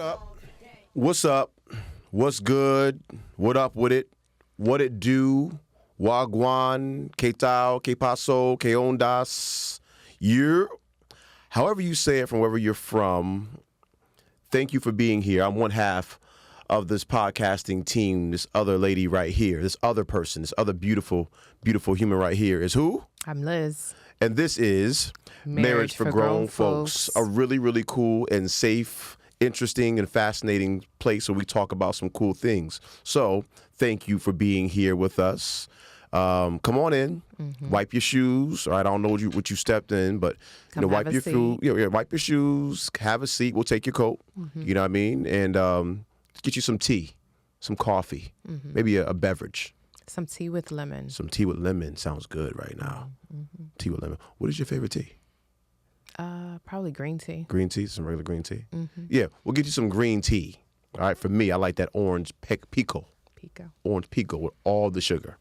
up? What's up? What's good? What up with it? What it do? Wagwan, que tal, que paso, que ondas? However you say it from wherever you're from, thank you for being here. I'm one half of this podcasting team. This other lady right here, this other person, this other beautiful, beautiful human right here is who? I'm Liz. And this is Marriage for Grown Folks, a really, really cool and safe, interesting and fascinating place where we talk about some cool things. So thank you for being here with us. Come on in, wipe your shoes. All right, I don't know what you stepped in, but wipe your food. Wipe your shoes, have a seat. We'll take your coat. You know what I mean, and get you some tea, some coffee, maybe a beverage. Some tea with lemon. Some tea with lemon sounds good right now. Tea with lemon. What is your favorite tea? Probably green tea. Green tea, some regular green tea. Yeah, we'll get you some green tea. All right, for me, I like that orange pico. Orange pico with all the sugar.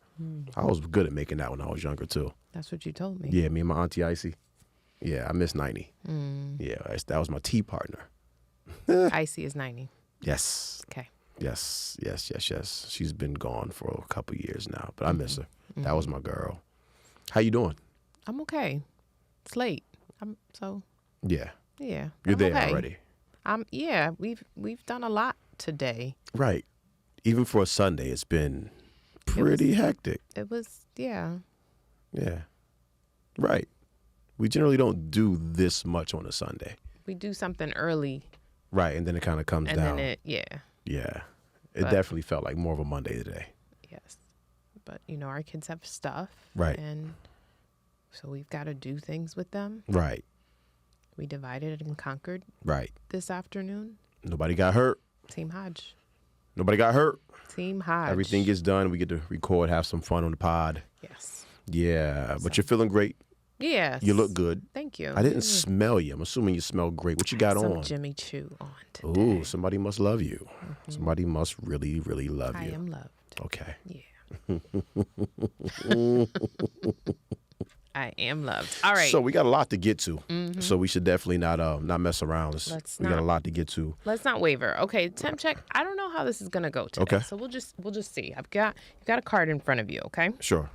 I was good at making that when I was younger too. That's what you told me. Yeah, me and my auntie Icy. Yeah, I miss 90. Yeah, that was my tea partner. Icy is 90. Yes. Okay. Yes. She's been gone for a couple years now, but I miss her. That was my girl. How you doing? I'm okay. It's late. Yeah. Yeah. You're there okay. already. Yeah, we've done a lot today. Right. Even for a Sunday, it's been pretty hectic. It was, yeah. Yeah. Right. We generally don't do this much on a Sunday. We do something early. Right, and then it kind of comes down. And then Yeah. It definitely felt like more of a Monday today. Yes. But, our kids have stuff. Right. And so we've got to do things with them. Right. We divided and conquered. Right. This afternoon. Nobody got hurt. Team Hodge. Nobody got hurt. Team Hodge. Everything gets done. We get to record, have some fun on the pod. Yes. Yeah, but you're feeling great. Yes. You look good. Thank you. I didn't smell you. I'm assuming you smell great. What you got on? Some Jimmy Choo on today. Ooh, somebody must love you. Somebody must really, really love you. I am loved. Okay. Yeah. I am loved. All right. So we got a lot to get to. So we should definitely not mess around. We got a lot to get to. Let's not waver. Okay, temp check. I don't know how this is gonna go today. Okay. So we'll just see. You've got a card in front of you. Okay. Sure.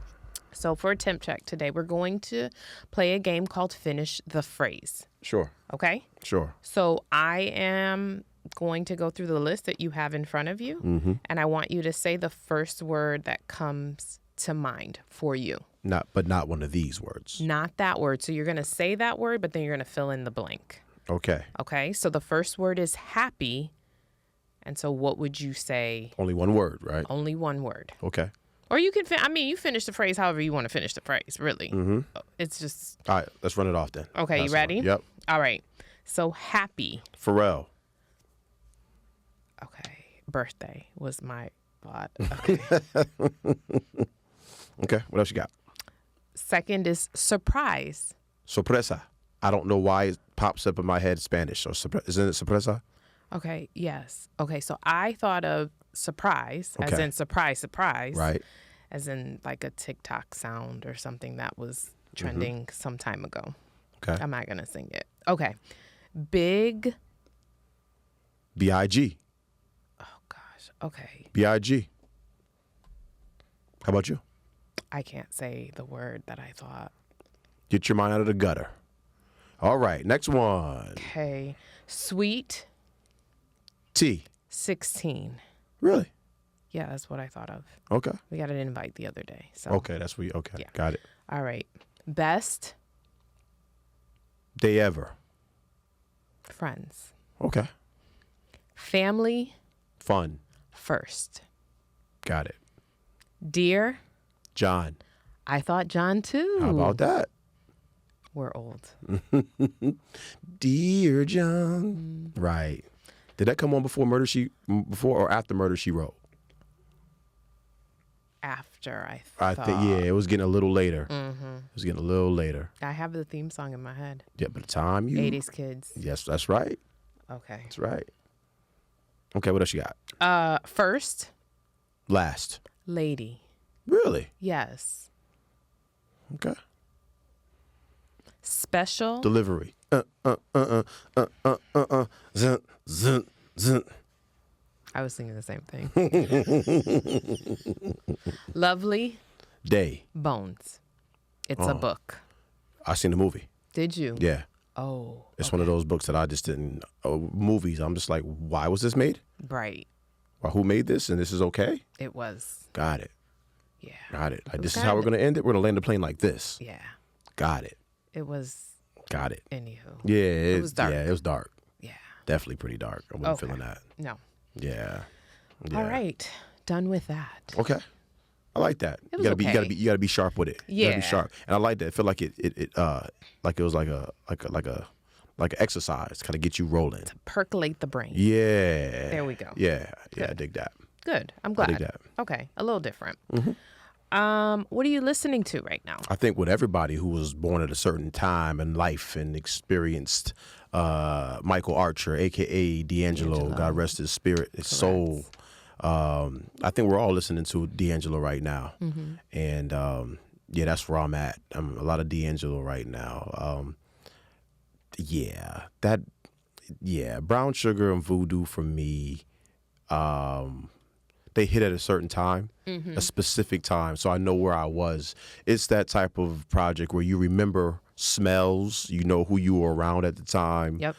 So for a temp check today, we're going to play a game called Finish the Phrase. Sure. Okay? Sure. So I am going to go through the list that you have in front of you, and I want you to say the first word that comes to mind for you. But not one of these words. Not that word. So you're going to say that word, but then you're going to fill in the blank. Okay. Okay? So the first word is happy, and so what would you say? Only one word, right? Only one word. Okay. Or you can, you finish the phrase however you want to finish the phrase, really. It's just. All right, let's run it off then. Okay, you ready? Yep. All right. So happy. Pharrell. Okay. Birthday was my thought. Okay. Okay, what else you got? Second is surprise. Sorpresa. I don't know why it pops up in my head Spanish. So isn't it sorpresa? Okay, yes. Okay, so I thought of surprise, as in surprise, right? As in like a TikTok sound or something that was trending some time ago. Okay. I'm not going to sing it. Okay. Big. B-I-G. Oh, gosh. Okay. B-I-G. How about you? I can't say the word that I thought. Get your mind out of the gutter. All right, next one. Okay. Sweet. T. 16. Really? Yeah, that's what I thought of. Okay. We got an invite the other day. So. Okay, that's what you, okay. Yeah. Got it. All right. Best. Day ever. Friends. Okay. Family. Fun. First. Got it. Dear. John. I thought John too. How about that? We're old. Dear John. Right. Did that come on before or after Murder, She Wrote? After, I thought. Yeah, it was getting a little later. It was getting a little later. I have the theme song in my head. Yeah, by the time you... 80s Kids. Yes, that's right. Okay. That's right. Okay, what else you got? First. Last. Lady. Really? Yes. Okay. Special. Delivery. Zun, zun, I was thinking the same thing. Lovely Day. Bones. It's a book. I seen the movie. Did you? Yeah. Oh. It's one of those books that I just didn't. Movies. I'm just like, why was this made? Right. Well, who made this? And this is okay? It was. Got it. Yeah. Got it. Like, this is how we're going to end it? We're going to land the plane like this. Yeah. Got it. It was. Got it. Anywho. Yeah. It was dark. Yeah, it was dark. Yeah. Definitely pretty dark. I wasn't feeling that. No. Yeah. All right. Done with that. Okay. I like that. It You was gotta okay. be be sharp with it. You gotta be Yeah. sharp. And I like that. I feel like it was like an exercise, kind of get you rolling. Percolate the brain. Yeah. There we go. Yeah. Yeah, I dig that. Good. I'm glad. dig that. Okay. A little different. What are you listening to right now? I think with everybody who was born at a certain time in life and experienced Michael Archer, aka D'Angelo, God rest his spirit, his soul. I think we're all listening to D'Angelo right now, and yeah, that's where I'm at. I'm a lot of D'Angelo right now. Brown Sugar and Voodoo for me. They hit at a certain time, a specific time, so I know where I was. It's that type of project where you remember smells, you know who you were around at the time. Yep.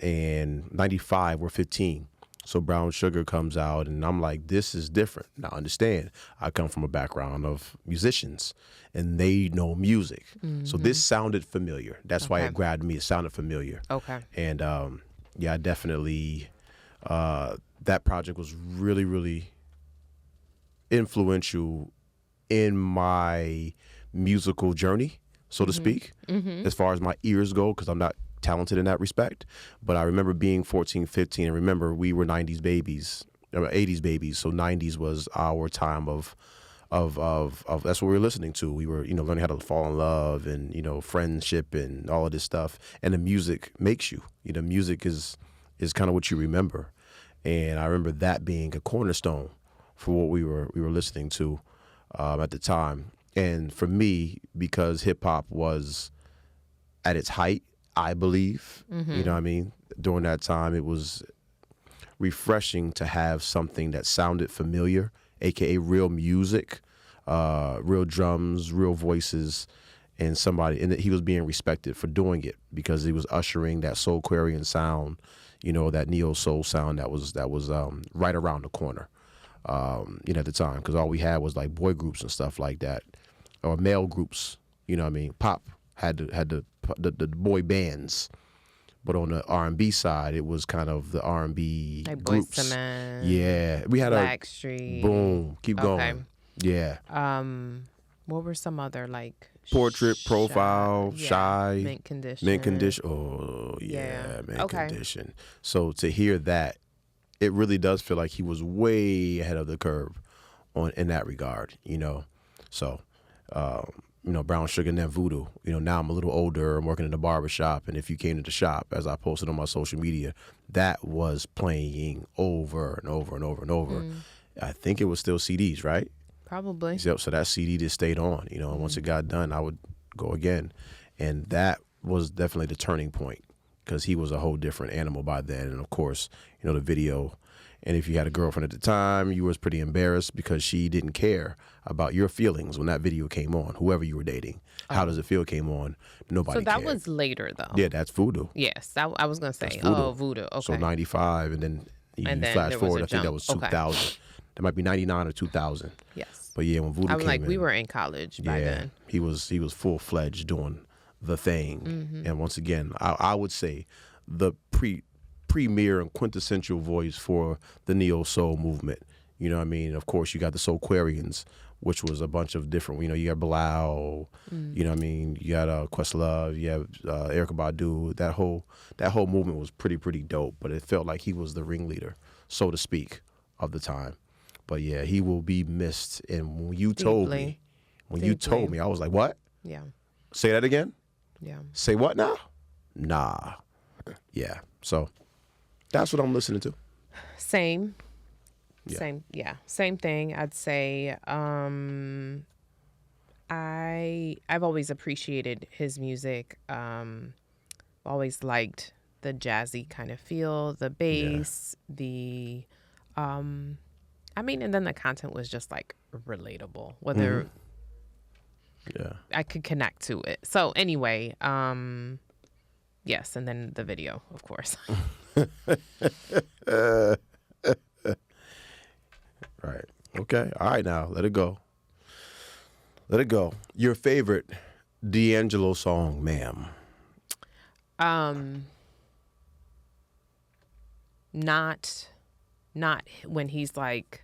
And 95, we're 15. So Brown Sugar comes out, and I'm like, this is different. Now, understand, I come from a background of musicians, and they know music. So this sounded familiar. That's why it grabbed me. It sounded familiar. Okay. And, I definitely, that project was really, really influential in my musical journey, so to speak, as far as my ears go, because I'm not talented in that respect. But I remember being 14, 15, and remember we were 90s babies, 80s babies. So 90s was our time of that's what we were listening to. We were, learning how to fall in love and, friendship and all of this stuff. And the music makes you, music is kind of what you remember. And I remember that being a cornerstone for what we were listening to at the time. And for me, because hip hop was at its height, I believe, you know what I mean? During that time, it was refreshing to have something that sounded familiar, AKA real music, real drums, real voices, and he was being respected for doing it because he was ushering that Soulquarian sound, that neo soul sound that was right around the corner, at the time, because all we had was like boy groups and stuff like that, or male groups, you know what I mean? Pop had the boy bands, but on the R&B side, it was kind of the R&B Like groups. Boyz II Men, Yeah, we had Blackstreet. Boom, keep going. Yeah. What were some other like Portrait, Profile, yeah, Shy, Mint Condition. Mint Condition. Oh yeah, Mint Okay. Condition. So to hear that, it really does feel like he was way ahead of the curve in that regard. So. Brown Sugar and then Voodoo. Now I'm a little older. I'm working in the barbershop, and if you came to the shop, as I posted on my social media, that was playing over and over and over and over. I think it was still CDs, right? Probably. Yep. So that CD just stayed on. And once it got done, I would go again, and that was definitely the turning point because he was a whole different animal by then. And of course, the video. And if you had a girlfriend at the time, you was pretty embarrassed because she didn't care about your feelings when that video came on, whoever you were dating. How Does It Feel came on. Nobody So that cared. was later, though. Yeah, that's Voodoo. Yes, I was going to say, That's Voodoo. Voodoo. Okay. So 95, and then you And then flash there was forward, a I think that jump. was Okay. 2000. That might be 99 or 2000. Yes. But yeah, when Voodoo I was came like, in. we were in college by then. He was full-fledged doing the thing. And once again, I would say the premier and quintessential voice for the neo soul movement. You know what I mean? Of course, you got the Soulquarians, which was a bunch of different. You got Bilal. You know what I mean? You got Questlove. You have Erykah Badu. That whole movement was pretty dope. But it felt like he was the ringleader, so to speak, of the time. But yeah, he will be missed. And when you told me, I was like, what? Yeah. Say that again? Yeah. Say what now? Nah. Yeah. So that's what I'm listening to. Same. Yeah. Same. Yeah. Same thing. I'd say I've always appreciated his music. Always liked the jazzy kind of feel, the bass, and then the content was just like relatable, whether I could connect to it. So anyway, yes, and then the video, of course. Right. Okay. All right, now let it go. Let it go. Your favorite D'Angelo song, ma'am? Not when he's like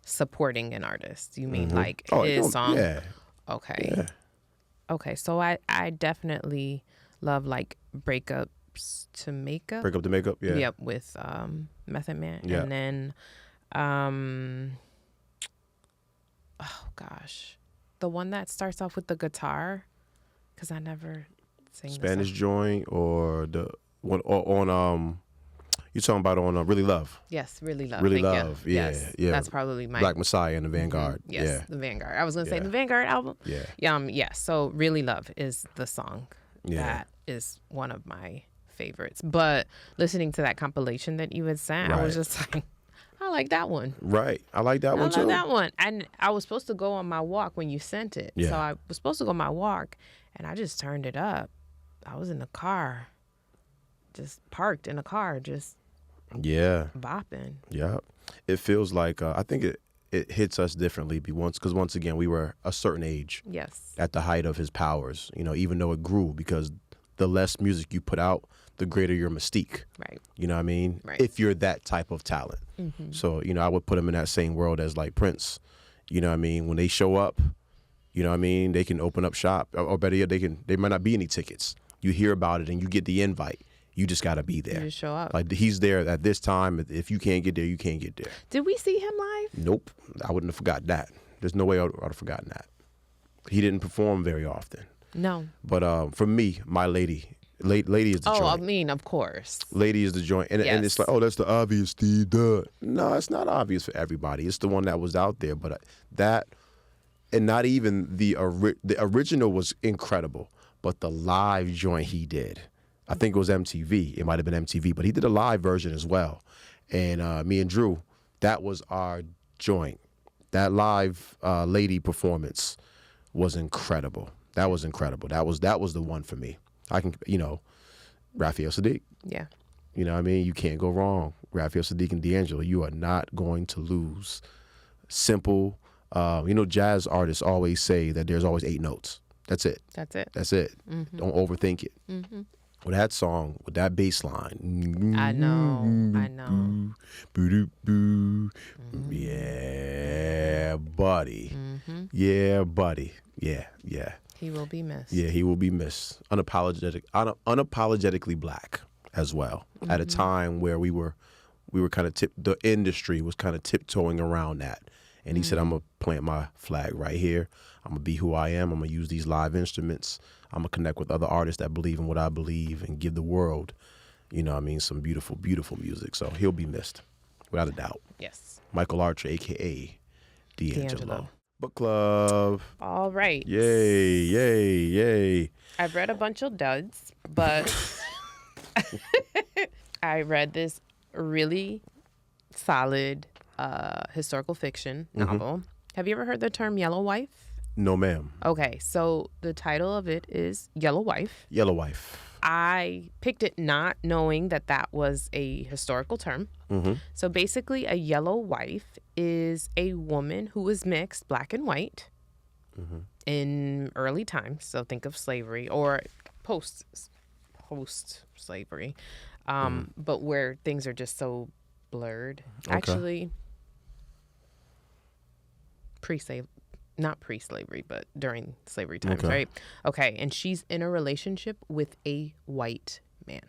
supporting an artist. You mean like his song? Yeah. Okay. Yeah. Okay. So I definitely love like breakups to makeup. Break up the makeup. Yeah. Yep, with Method Man. Yeah. And then oh gosh, the one that starts off with the guitar, because I never sing Spanish the song. Joint, or the one on you're talking about on Really Love. Yes, Really Love. Really Thank Love. you. Yeah. Yes, Yeah. that's probably my Black Messiah and the Vanguard. Yes, Yeah. the Vanguard. I was gonna say Yeah. the Vanguard album. Yeah. Yes. So Really Love is the song. Yeah. That is one of my favorites. But listening to that compilation that you had sent, I was Right. just like, I like that one. Right. I like that one I too. love that one. And I was supposed to go on my walk when you sent it. Yeah. So I was supposed to go on my walk, and I just turned it up. I was in the car, just parked in a car, just Yeah. bopping. Yeah. It feels like I think it hits us differently because once again we were a certain age Yes. at the height of his powers. Even though it grew, because the less music you put out, the greater your mystique. Right. You know what I mean? Right. If you're that type of talent. So, I would put him in that same world as like Prince. You know what I mean? When they show up, you know what I mean? They can open up shop, or better yet, there might not be any tickets. You hear about it and you get the invite. You just got to be there. You just show up. Like, he's there at this time. If you can't get there, you can't get there. Did we see him live? Nope. I wouldn't have forgotten that. There's no way I would have forgotten that. He didn't perform very often. No. But for me, my lady is the Oh, joint. I mean, of course. Lady is the joint. And Yes. it's like, oh, that's the obvious Steve, duh. No, it's not obvious for everybody. It's the one that was out there. But that, and not even the original was incredible, but the live joint he did, I think it was MTV. It might have been MTV, but he did a live version as well. And me and Drew, that was our joint. That live Lady performance was incredible. That was incredible. That was the one for me. I can, Raphael Sadiq. Yeah. You know what I mean? You can't go wrong. Raphael Sadiq and D'Angelo, you are not going to lose. Simple. Jazz artists always say that there's always 8 notes. That's it. That's it. That's it. Don't overthink it. With that song, with that bass line. I know. Boo-doo-boo. Yeah, buddy. Yeah, buddy. Yeah. He will be missed. Yeah, he will be missed. Unapologetically black as well. At a time where we were kind of the industry was kind of tiptoeing around that. And he said, I'm going to plant my flag right here. I'm going to be who I am. I'm going to use these live instruments. I'm going to connect with other artists that believe in what I believe and give the world, some beautiful, beautiful music. So he'll be missed, without a doubt. Yes. Michael Archer, a.k.a. D'Angelo. D'Angelo. Book club. All right. Yay. I've read a bunch of duds, but I read this really solid historical fiction novel. Have you ever heard the term Yellow Wife? No, ma'am. Okay, so the title of it is Yellow Wife. Yellow Wife. I picked it not knowing that was a historical term. So basically, a yellow wife is a woman who is mixed black and white in early times. So think of slavery or post slavery, but where things are just so blurred. Okay. Actually, not pre-slavery, but during slavery times, Okay. right? Okay, and she's in a relationship with a white man.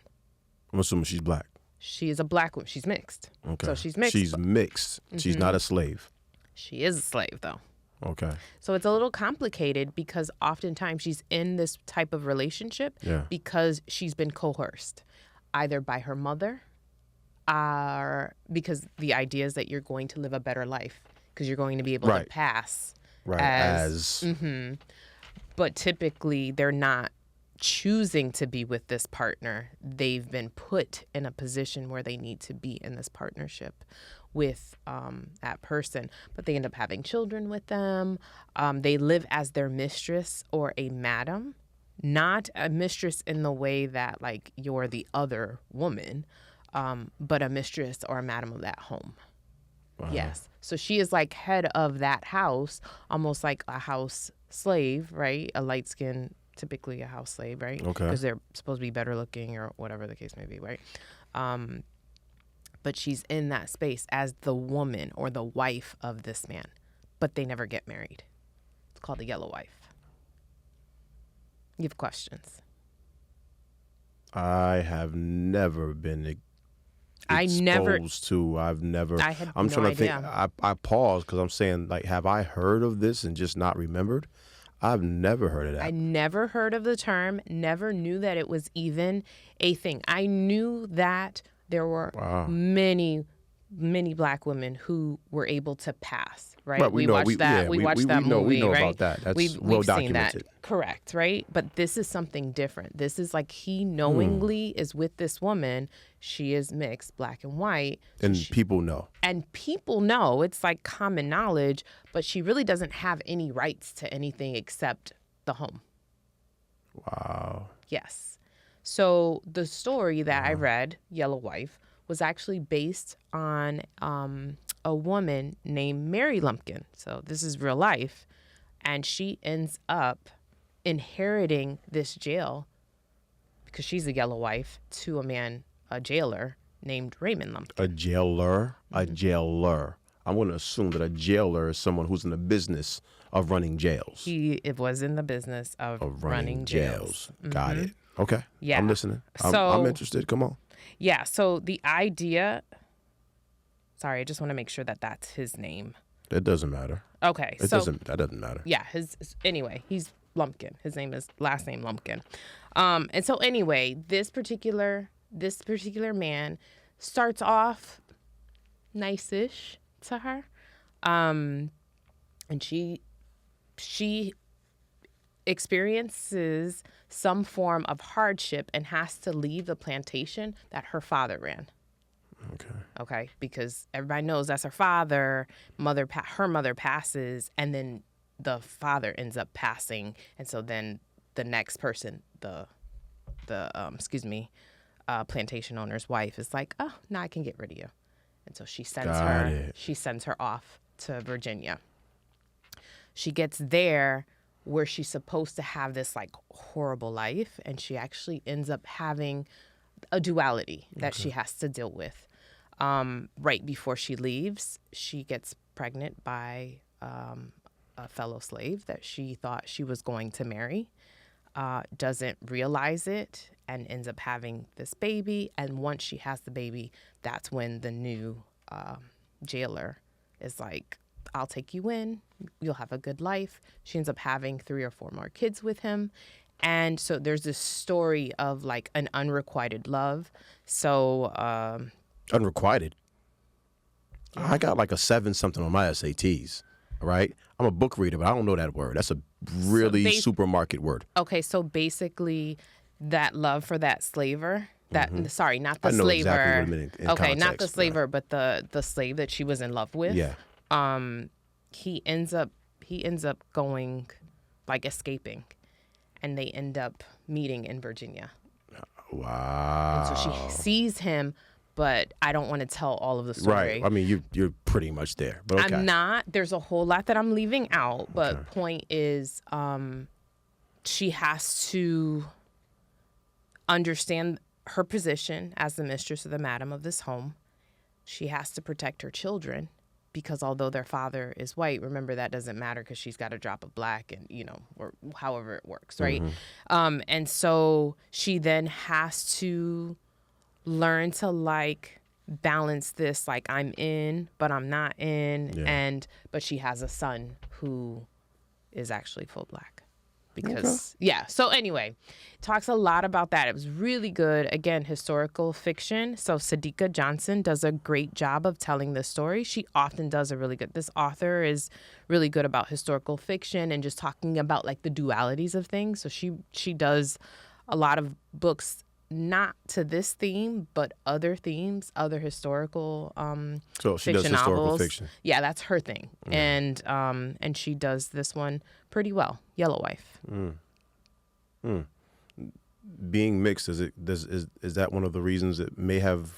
I'm assuming she's black. She is a black woman. She's mixed. Okay. So she's mixed. She's mixed. She's not a slave. She is a slave, though. Okay. So it's a little complicated because oftentimes she's in this type of relationship because she's been coerced, either by her mother or because the idea is that you're going to live a better life because you're going to be able to pass. Right. But typically they're not choosing to be with this partner. They've been put in a position where they need to be in this partnership with that person, but they end up having children with them. They live as their mistress or a madam, not a mistress in the way that like you're the other woman, but a mistress or a madam of that home. Wow. Yes. So she is like head of that house, almost like a house slave, right? A light skin, typically a house slave, right? Okay. Because they're supposed to be better looking or whatever the case may be, right? But she's in that space as the woman or the wife of this man, but they never get married. It's called the yellow wife. You have questions? I have never been exposed to. I had I'm no trying to idea. think. I paused because I'm saying, like, have I heard of this and just not remembered? I've never heard of that. I never heard of the term, never knew that it was even a thing. I knew that there were many black women who were able to pass, right? Right, we watched that movie, we know right? about that. That's we've well seen documented. That. Correct, right? But this is something different. This is like he knowingly is with this woman. She is mixed, black and white. And people know. And people know. It's like common knowledge, but she really doesn't have any rights to anything except the home. Wow. Yes. So the story that I read, Yellow Wife, was actually based on a woman named Mary Lumpkin. So this is real life. And she ends up inheriting this jail because she's a yellow wife to a jailer named Raymond Lumpkin. A jailer? A jailer. I'm going to assume that a jailer is someone who's in the business of running jails. It was in the business of running jails. Got it. Okay. Yeah. I'm listening. I'm interested. Come on. Yeah. So the idea. Sorry, I just want to make sure that that's his name. It doesn't matter. Okay. That doesn't matter. Yeah. Anyway, he's Lumpkin. His last name Lumpkin. And so anyway, this particular man starts off nice-ish to her. And she experiences some form of hardship and has to leave the plantation that her father ran. Okay, because everybody knows that's her father. Her mother passes, and then the father ends up passing, and so then the next person, the plantation owner's wife, is like, oh, now I can get rid of you, and so she sends her off to Virginia. She gets there where she's supposed to have this like horrible life, and she actually ends up having a duality that she has to deal with. Right before she leaves, she gets pregnant by a fellow slave that she thought she was going to marry, doesn't realize it, and ends up having this baby. And once she has the baby, that's when the new jailer is like, I'll take you in. You'll have a good life. She ends up having 3 or 4 more kids with him. And so there's this story of like an unrequited love. So unrequited. Yeah. I got like a 7-something on my SATs. Right? I'm a book reader, but I don't know that word. That's a really supermarket word. Okay, so basically that love for that slaver, sorry, not the I know slaver. Exactly what it meant in okay, context, not the slaver, but the slave that she was in love with. Yeah. He ends up going, like, escaping, and they end up meeting in Virginia. Wow. And so she sees him, but I don't want to tell all of the story. Right. I mean, you're pretty much there. But okay. I'm not. There's a whole lot that I'm leaving out. But point is, she has to understand her position as the mistress or the madam of this home. She has to protect her children because although their father is white, remember that doesn't matter because she's got a drop of black and, or however it works, right? And so she then has to learn to like balance this, like I'm in, but I'm not in, but she has a son who is actually full black. Because so anyway, talks a lot about that. It was really good. Again, historical fiction. So Sadiqa Johnson does a great job of telling this story. She often does this author is really good about historical fiction and just talking about like the dualities of things. So she does a lot of books not to this theme, but other themes, other historical So she fiction does historical novels. fiction. Yeah, that's her thing. And she does this one pretty well. Yellow Wife. Being mixed, is that one of the reasons it may have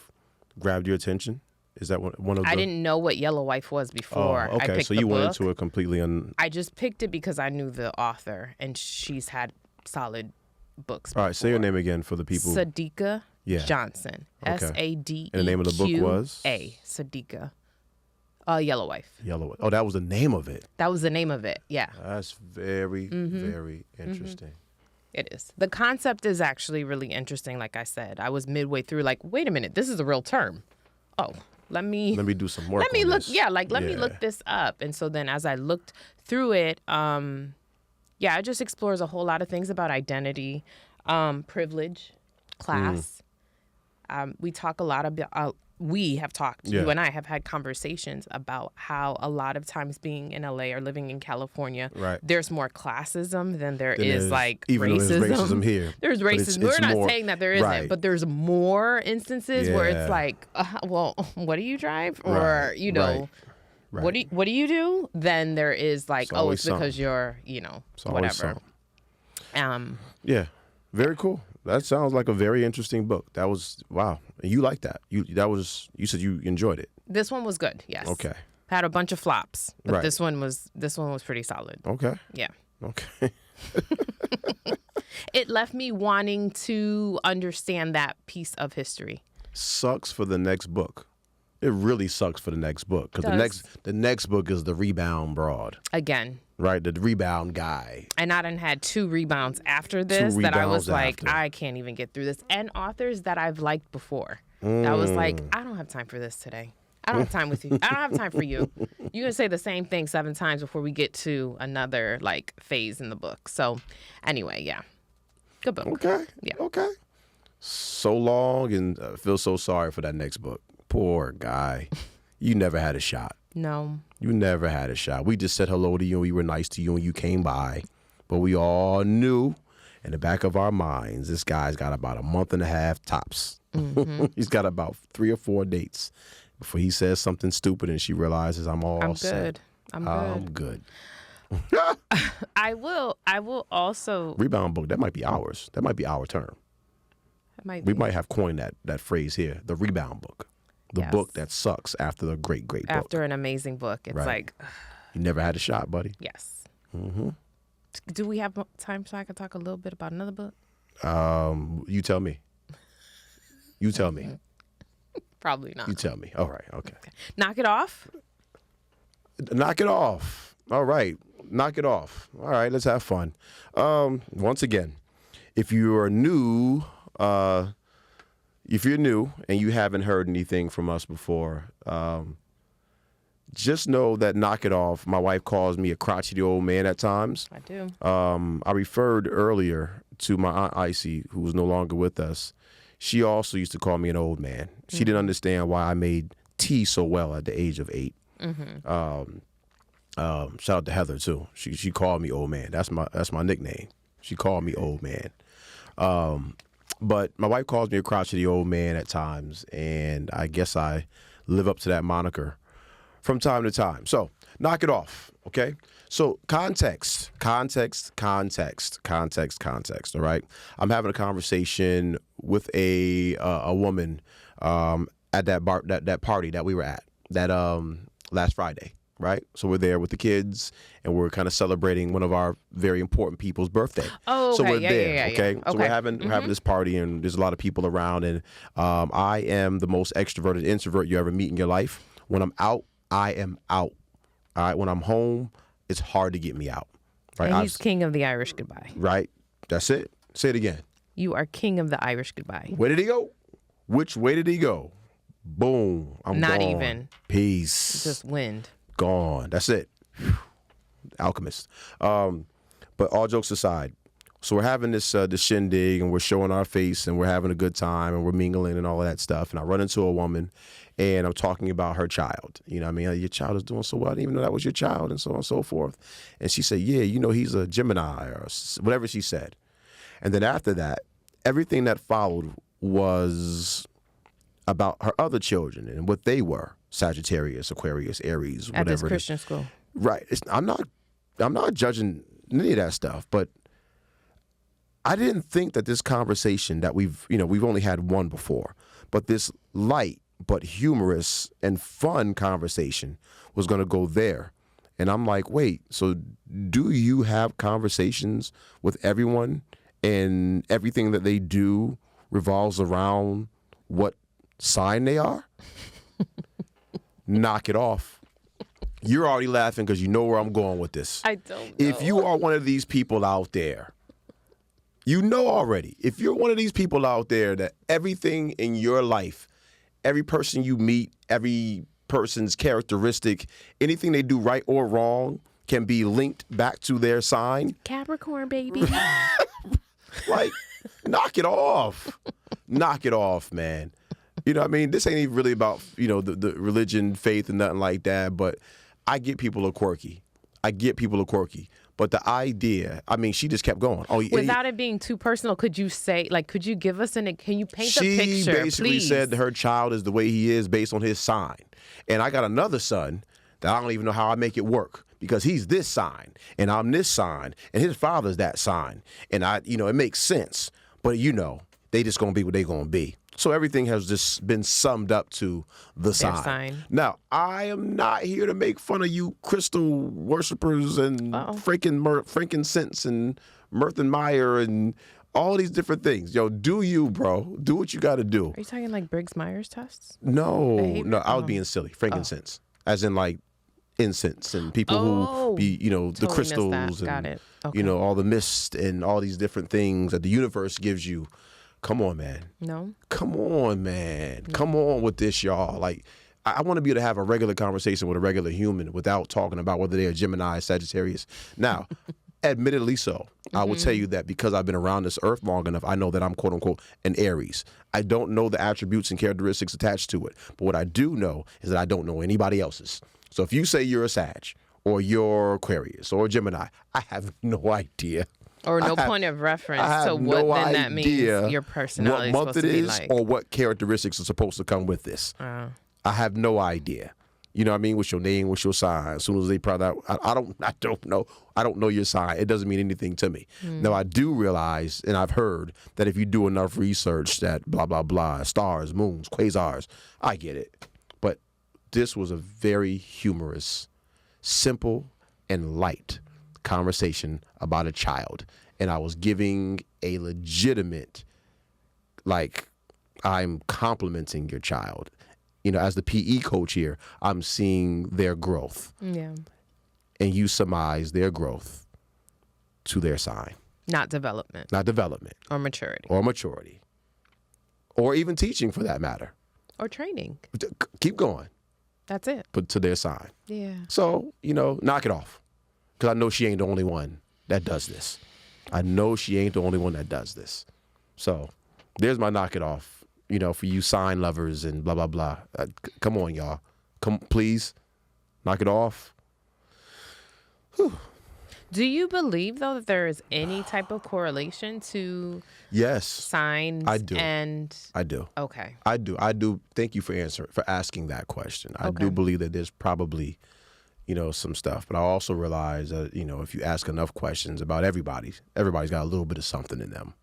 grabbed your attention? Is that one of the... I didn't know what Yellow Wife was before I picked so the you book. went into it completely I just picked it because I knew the author, and she's had solid books All right, say your name again for the people. Sadika Johnson. Okay. SADEQA. And the name of the book was? Sadika. Yellow Wife. Yellow. Oh, that was the name of it. That was the name of it, yeah. That's very, very interesting. It is. The concept is actually really interesting, like I said. I was midway through like, wait a minute, this is a real term. Oh, let me do some work. Let me on look. this. Yeah, like let me look this up. And so then, as I looked through it, it just explores a whole lot of things about identity, privilege, class. We talk a lot about. We have talked. You and I have had conversations about how a lot of times being in LA or living in California, there's more classism than there is like even racism. Though there's racism here. There's racism. We're not saying that there isn't, but there's more instances where it's like, well, what do you drive, or you know, what do you do? Then there is like, it's because you're, whatever. Yeah, very cool. That sounds like a very interesting book. That was wow. You like that? You said you enjoyed it. This one was good. Yes. Okay. Had a bunch of flops, but this one was pretty solid. Okay. Yeah. Okay. It left me wanting to understand that piece of history. Sucks for the next book. It really sucks for the next book because the next book is the rebound broad. Again. Right, the rebound guy. And I done had 2 rebounds after this that I was like, I can't even get through this. And authors that I've liked before. I was like, I don't have time for this today. I don't have time with you. I don't have time for you. You're going to say the same thing 7 times before we get to another like phase in the book. So anyway, yeah. Good book. Okay. Yeah. Okay. So long, and I feel so sorry for that next book. Poor guy. You never had a shot. No. You never had a shot. We just said hello to you and we were nice to you and you came by. But we all knew in the back of our minds, this guy's got about a month and a half tops. He's got about 3 or 4 dates before he says something stupid and she realizes I'm set. I'm good. I will also rebound book. That might be ours. That might be our term. We might have coined that phrase here. The rebound book. The book that sucks after the great book. After an amazing book. It's like... You never had a shot, buddy. Yes. Do we have time so I can talk a little bit about another book? You tell me. You tell me. Probably not. You tell me. All right. Okay. Knock It Off? Knock it off. All right. Knock it off. All right. Let's have fun. Once again, if you are new... If you're new and you haven't heard anything from us before, just know that Knock It Off, my wife calls me a crotchety old man at times. I do. I referred earlier to my Aunt Icy, who was no longer with us. She also used to call me an old man. She didn't understand why I made tea so well at the age of 8. Shout out to Heather, too. She called me old man. That's my nickname. She called me old man. But my wife calls me a crotchety old man at times, and I guess I live up to that moniker from time to time. So, Knock It Off, okay? So, context, all right? I'm having a conversation with a woman at that party that we were at last Friday. Right, so we're there with the kids, and we're kind of celebrating one of our very important people's birthday. Oh, okay. So we're there, okay? Yeah. So we're having this party, and there's a lot of people around, and I am the most extroverted introvert you ever meet in your life. When I'm out, I am out. All right, when I'm home, it's hard to get me out. Right, and he's king of the Irish goodbye. Right, that's it. Say it again. You are king of the Irish goodbye. Where did he go? Which way did he go? Boom, I'm not gone. even. Peace. Just wind. Gone. That's it. Alchemist. But all jokes aside, so we're having this shindig, and we're showing our face, and we're having a good time, and we're mingling and all of that stuff. And I run into a woman, and I'm talking about her child. You know what I mean? Your child is doing so well. I didn't even know that was your child, and so on and so forth. And she said, yeah, he's a Gemini, or whatever she said. And then after that, everything that followed was about her other children and what they were: Sagittarius, Aquarius, Aries, At whatever. this Christian school. Right. I'm not judging any of that stuff, but I didn't think that this conversation that we've only had one before, but this light but humorous and fun conversation was going to go there. And I'm like, wait, so do you have conversations with everyone and everything that they do revolves around what sign they are? Knock it off. You're already laughing because you know where I'm going with this. I don't know. If you are one of these people out there, you know already. If you're one of these people out there that everything in your life, every person you meet, every person's characteristic, anything they do right or wrong can be linked back to their sign. Capricorn, baby. Like, knock it off. Knock it off, man. You know what I mean? This ain't even really about, the religion, faith, and nothing like that, but I get people are quirky. But the idea, I mean, she just kept going. Without it being too personal, could you say, could you give us can you paint the picture, She basically please? said her child is the way he is based on his sign. And I got another son that I don't even know how I make it work because he's this sign and I'm this sign and his father's that sign. And it makes sense. But they just going to be what they going to be. So everything has just been summed up to the sign. Now, I am not here to make fun of you crystal worshipers and frankincense and Mirth and Meyer and all these different things. Yo, do you, bro. Do what you got to do. Are you talking like Briggs-Myers tests? No, I was being silly. Frankincense. As in like incense and people who be, totally the crystals and, Got it. Okay. all the mist and all these different things that the universe gives you. Come on, man. No. Come on, man. No. Come on with this, y'all. Like, I want to be able to have a regular conversation with a regular human without talking about whether they're Gemini, Sagittarius. Now, admittedly so. I will tell you that because I've been around this earth long enough, I know that I'm, quote unquote, an Aries. I don't know the attributes and characteristics attached to it. But what I do know is that I don't know anybody else's. So if you say you're a Sag or you're Aquarius or Gemini, I have no idea. Or no point of reference to what then that means your personality is supposed to be like. What month it is or what characteristics are supposed to come with this. I have no idea. You know what I mean? What's your name? What's your sign? As soon as they probably, I don't know. I don't know your sign. It doesn't mean anything to me. Now, I do realize, and I've heard, that if you do enough research that blah, blah, blah, stars, moons, quasars, I get it. But this was a very humorous, simple, and light conversation about a child. And I was giving a legitimate, I'm complimenting your child. As the PE coach here, I'm seeing their growth. Yeah. And you surmise their growth to their sign. Not development. Or maturity. Or even teaching for that matter. Or training. Keep going. That's it. But to their sign. Yeah. So, knock it off. Because I know she ain't the only one that does this. So there's my knock it off, for you sign lovers and blah, blah, blah. Come on, y'all. Come, please. Knock it off. Whew. Do you believe, though, that there is any type of correlation to signs? I do. I do. Okay. I do. Thank you for asking that question. I do believe that there's probably, some stuff. But I also realize that, if you ask enough questions about everybody's got a little bit of something in them.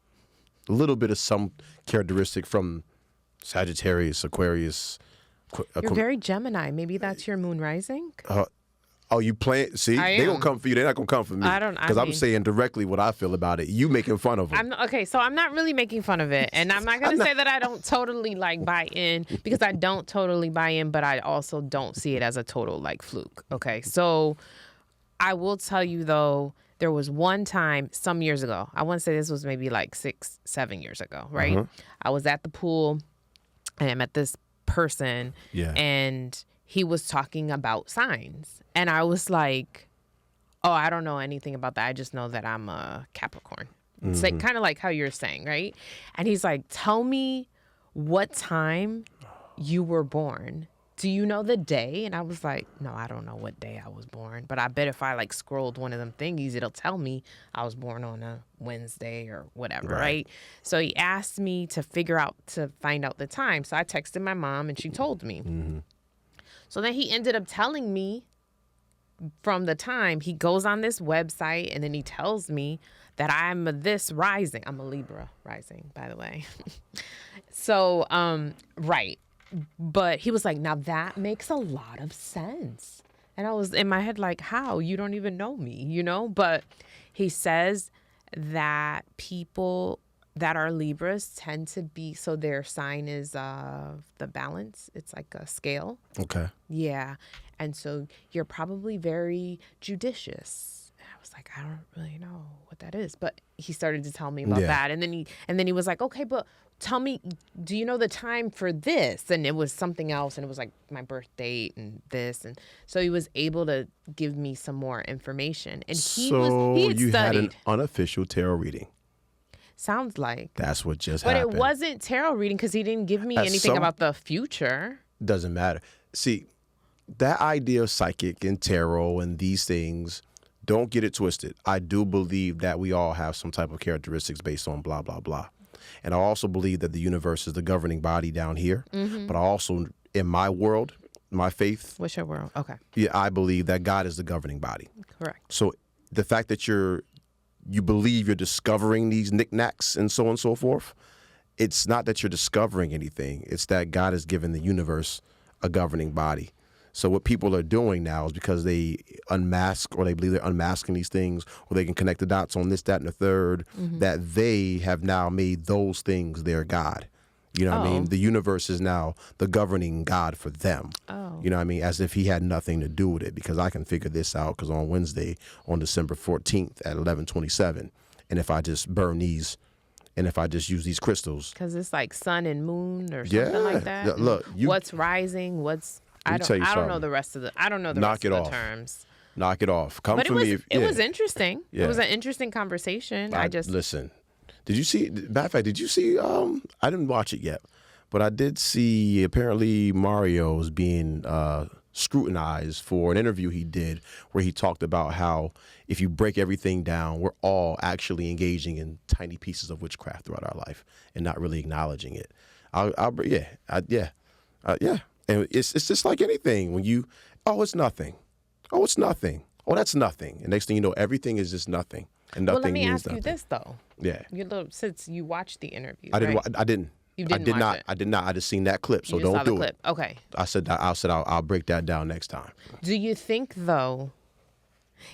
A little bit of some characteristic from Sagittarius, Aquarius. You're very Gemini. Maybe that's your moon rising? You playing? See, they gonna come for you. They're not gonna come for me. Because I'm saying directly what I feel about it. You making fun of them. So I'm not really making fun of it, and I'm not gonna say that I don't totally buy in, because I don't totally buy in, but I also don't see it as a total fluke. Okay, so I will tell you though, there was one time some years ago. I want to say this was maybe 6-7 years ago, right? Uh-huh. I was at the pool, and I met this person, and he was talking about signs. And I was like, oh, I don't know anything about that. I just know that I'm a Capricorn. It's kind of like how you're saying, right? And he's like, tell me what time you were born do you know the day? And I was like, no, I don't know what day I was born. But I bet if I like scrolled one of them thingies, it'll tell me I was born on a Wednesday or whatever, right? So he asked me to find out the time. So I texted my mom and she told me. Mm-hmm. So then he ended up telling me from the time. He goes on this website and then he tells me that I'm this rising. I'm a Libra rising, by the way. So, right. But he was like, now that makes a lot of sense. And I was in my head like, how? You don't even know me, you know? But he says that people that are Libras tend to be, so their sign is the balance. It's like a scale. Okay. Yeah. And so you're probably very judicious. And I was like, I don't really know what that is. But he started to tell me about that. And then he was like, okay, but tell me, do you know the time for this? And it was something else. And it was like my birth date and this. And so he was able to give me some more information. And he had an unofficial tarot reading. Sounds like. That's what just happened. But it wasn't tarot reading because he didn't give me anything about the future. Doesn't matter. See, that idea of psychic and tarot and these things, don't get it twisted. I do believe that we all have some type of characteristics based on blah, blah, blah. And I also believe that the universe is the governing body down here. Mm-hmm. But I also, in my world, my faith. What's your world? Okay. Yeah, I believe that God is the governing body. Correct. So the fact that you believe you're discovering these knickknacks and so on and so forth, it's not that you're discovering anything. It's that God has given the universe a governing body. So what people are doing now is because they unmask or they believe they're unmasking these things or they can connect the dots on this, that, and the third, that they have now made those things their God. You know what I mean? The universe is now the governing God for them. Oh. You know what I mean? As if he had nothing to do with it, because I can figure this out because on Wednesday, on December 14th at 11:27, and if I just burn these, and if I just use these crystals. Because it's like sun and moon or something like that? Yeah, look. What's rising? I don't know the rest of the terms. Knock it off. It was interesting. Yeah. It was an interesting conversation. Listen. Did you see? Matter of fact, did you see? I didn't watch it yet, but I did see. Apparently, Mario's being scrutinized for an interview he did where he talked about how if you break everything down, we're all actually engaging in tiny pieces of witchcraft throughout our life and not really acknowledging it. Yeah. And it's just like anything. When you, it's nothing. Oh, it's nothing. Oh, that's nothing. And next thing you know, everything is just nothing. And nothing. Well, let me ask nothing. You this though. Yeah. Since you watched the interview, I didn't. Right? I didn't. You didn't watch it? I did not. I just seen that clip. So you just don't saw do the clip. it. Okay. I said I'll break that down next time. Do you think though,